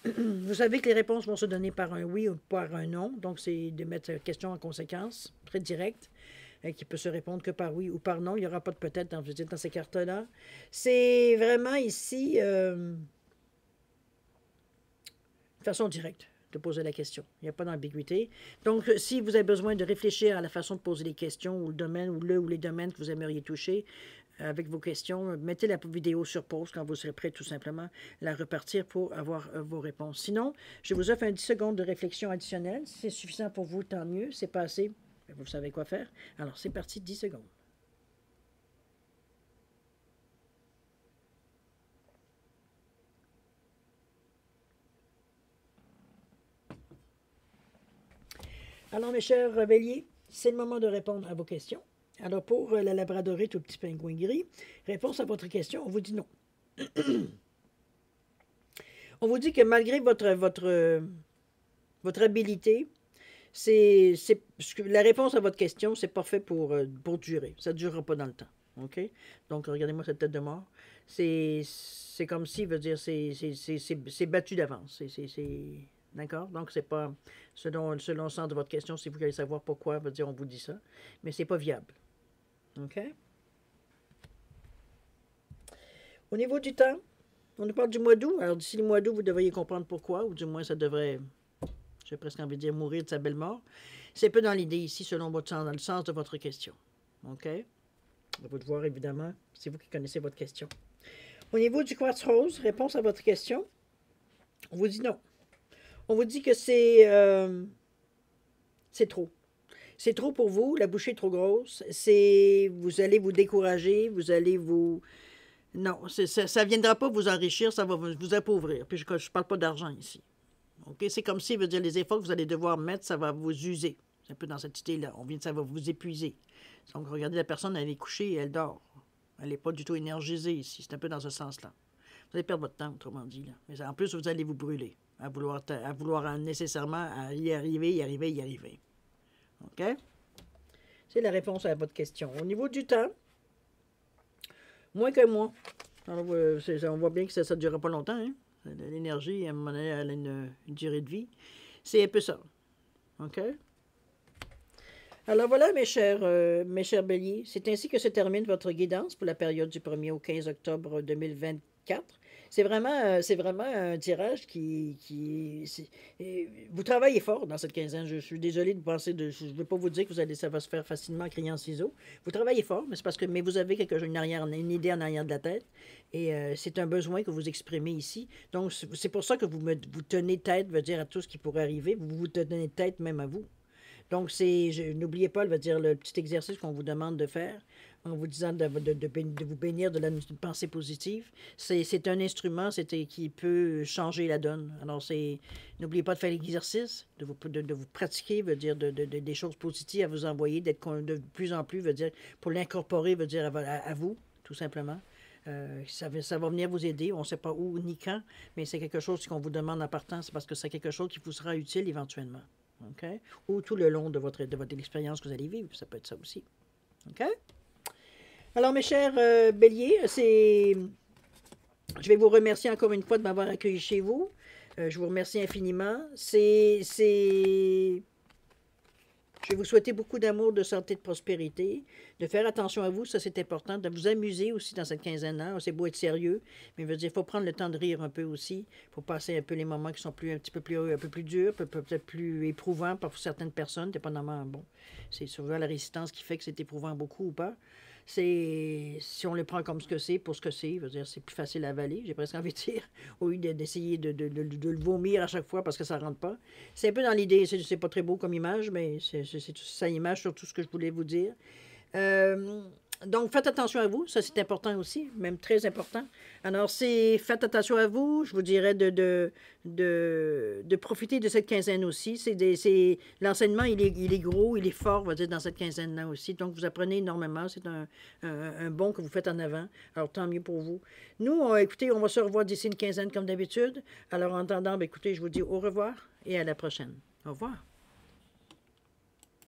vous savez que les réponses vont se donner par un oui ou par un non. Donc, c'est de mettre la question en conséquence, très directe, qui peut se répondre que par oui ou par non. Il n'y aura pas de peut-être dans ces cartes-là. C'est vraiment ici une façon directe de poser la question. Il n'y a pas d'ambiguïté. Donc, si vous avez besoin de réfléchir à la façon de poser les questions ou le domaine ou les domaines que vous aimeriez toucher avec vos questions, mettez la vidéo sur pause quand vous serez prêt tout simplement la repartir pour avoir vos réponses. Sinon, je vous offre un 10 secondes de réflexion additionnelle. Si c'est suffisant pour vous, tant mieux. C'est pas assez, vous savez quoi faire. Alors, c'est parti, 10 secondes. Alors, mes chers béliers, c'est le moment de répondre à vos questions. Alors, pour la labradorite au petit pingouin gris, réponse à votre question, on vous dit non. On vous dit que malgré votre habilité, la réponse à votre question, c'est pas fait pour durer. Ça ne durera pas dans le temps. OK? Donc, regardez-moi cette tête de mort. C'est comme si, veut dire, c'est battu d'avance. D'accord? Donc, c'est pas selon le sens de votre question, si vous voulez savoir pourquoi, veut dire, on vous dit ça. Mais c'est pas viable. OK? Au niveau du temps, on nous parle du mois d'août. Alors, d'ici le mois d'août, vous devriez comprendre pourquoi, ou du moins, ça devrait, j'ai presque envie de dire, mourir de sa belle mort. C'est peu dans l'idée ici, selon votre sens, dans le sens de votre question. OK? À vous de voir, évidemment. C'est vous qui connaissez votre question. Au niveau du quartz rose, réponse à votre question, on vous dit non. On vous dit que c'est trop. C'est trop pour vous, la bouchée est trop grosse. Vous allez vous décourager, vous allez vous... Non, ça ne viendra pas vous enrichir, ça va vous appauvrir. Puis je ne parle pas d'argent ici. OK? C'est comme si, veut dire, les efforts que vous allez devoir mettre, ça va vous user. C'est un peu dans cette idée-là. Ça va vous épuiser. Donc, regardez, la personne, elle est couchée et elle dort. Elle n'est pas du tout énergisée ici. C'est un peu dans ce sens-là. Vous allez perdre votre temps, autrement dit. Là. Mais en plus, vous allez vous brûler à vouloir nécessairement y arriver. OK? C'est la réponse à votre question. Au niveau du temps, moins qu'un mois. Alors, on voit bien que ça ne durera pas longtemps. Hein? L'énergie, à un moment donné, elle a une durée de vie. C'est un peu ça. OK? Alors voilà, mes chers béliers, c'est ainsi que se termine votre guidance pour la période du 1er au 15 octobre 2024. C'est vraiment un tirage vous travaillez fort dans cette quinzaine. Je suis désolé de penser je ne veux pas vous dire que ça va se faire facilement en criant ciseaux. Vous travaillez fort, mais c'est parce que, mais vous avez une idée en arrière de la tête, et c'est un besoin que vous exprimez ici. Donc, c'est pour ça que vous tenez tête, veut dire à tout ce qui pourrait arriver. Vous vous tenez tête même à vous. Donc, n'oubliez pas, veut dire, le petit exercice qu'on vous demande de faire en vous disant de vous bénir d'une pensée positive. C'est un instrument qui peut changer la donne. Alors, n'oubliez pas de faire l'exercice, de vous pratiquer, veut dire, des choses positives à vous envoyer, d'être de plus en plus, veut dire, pour l'incorporer, veut dire, à vous, tout simplement. Ça va venir vous aider. On ne sait pas où ni quand, mais c'est quelque chose qu'on vous demande en partant. C'est parce que c'est quelque chose qui vous sera utile éventuellement. OK? Ou tout le long de votre expérience que vous allez vivre. Ça peut être ça aussi. OK? Alors, mes chers béliers, je vais vous remercier encore une fois de m'avoir accueilli chez vous. Je vous remercie infiniment. Je vais vous souhaiter beaucoup d'amour, de santé, de prospérité, de faire attention à vous, ça c'est important, de vous amuser aussi dans cette quinzaine-là. C'est beau être sérieux, mais il faut prendre le temps de rire un peu aussi, pour passer un peu les moments qui sont un peu plus durs, peut-être plus éprouvants pour certaines personnes, dépendamment, bon, c'est souvent la résistance qui fait que c'est éprouvant beaucoup ou pas. Si on le prend comme ce que c'est, pour ce que c'est, c'est plus facile à avaler, j'ai presque envie de dire, au lieu d'essayer de le vomir à chaque fois parce que ça rentre pas. C'est un peu dans l'idée, c'est pas très beau comme image, mais c'est ça image sur tout ce que je voulais vous dire. Donc, faites attention à vous, ça c'est important aussi, même très important. Alors, faites attention à vous, je vous dirais de profiter de cette quinzaine aussi. L'enseignement, il est gros, il est fort, on va dire, dans cette quinzaine-là aussi. Donc, vous apprenez énormément, c'est un bond que vous faites en avant. Alors, tant mieux pour vous. Nous, écoutez, on va se revoir d'ici une quinzaine comme d'habitude. Alors, en attendant, écoutez, je vous dis au revoir et à la prochaine. Au revoir.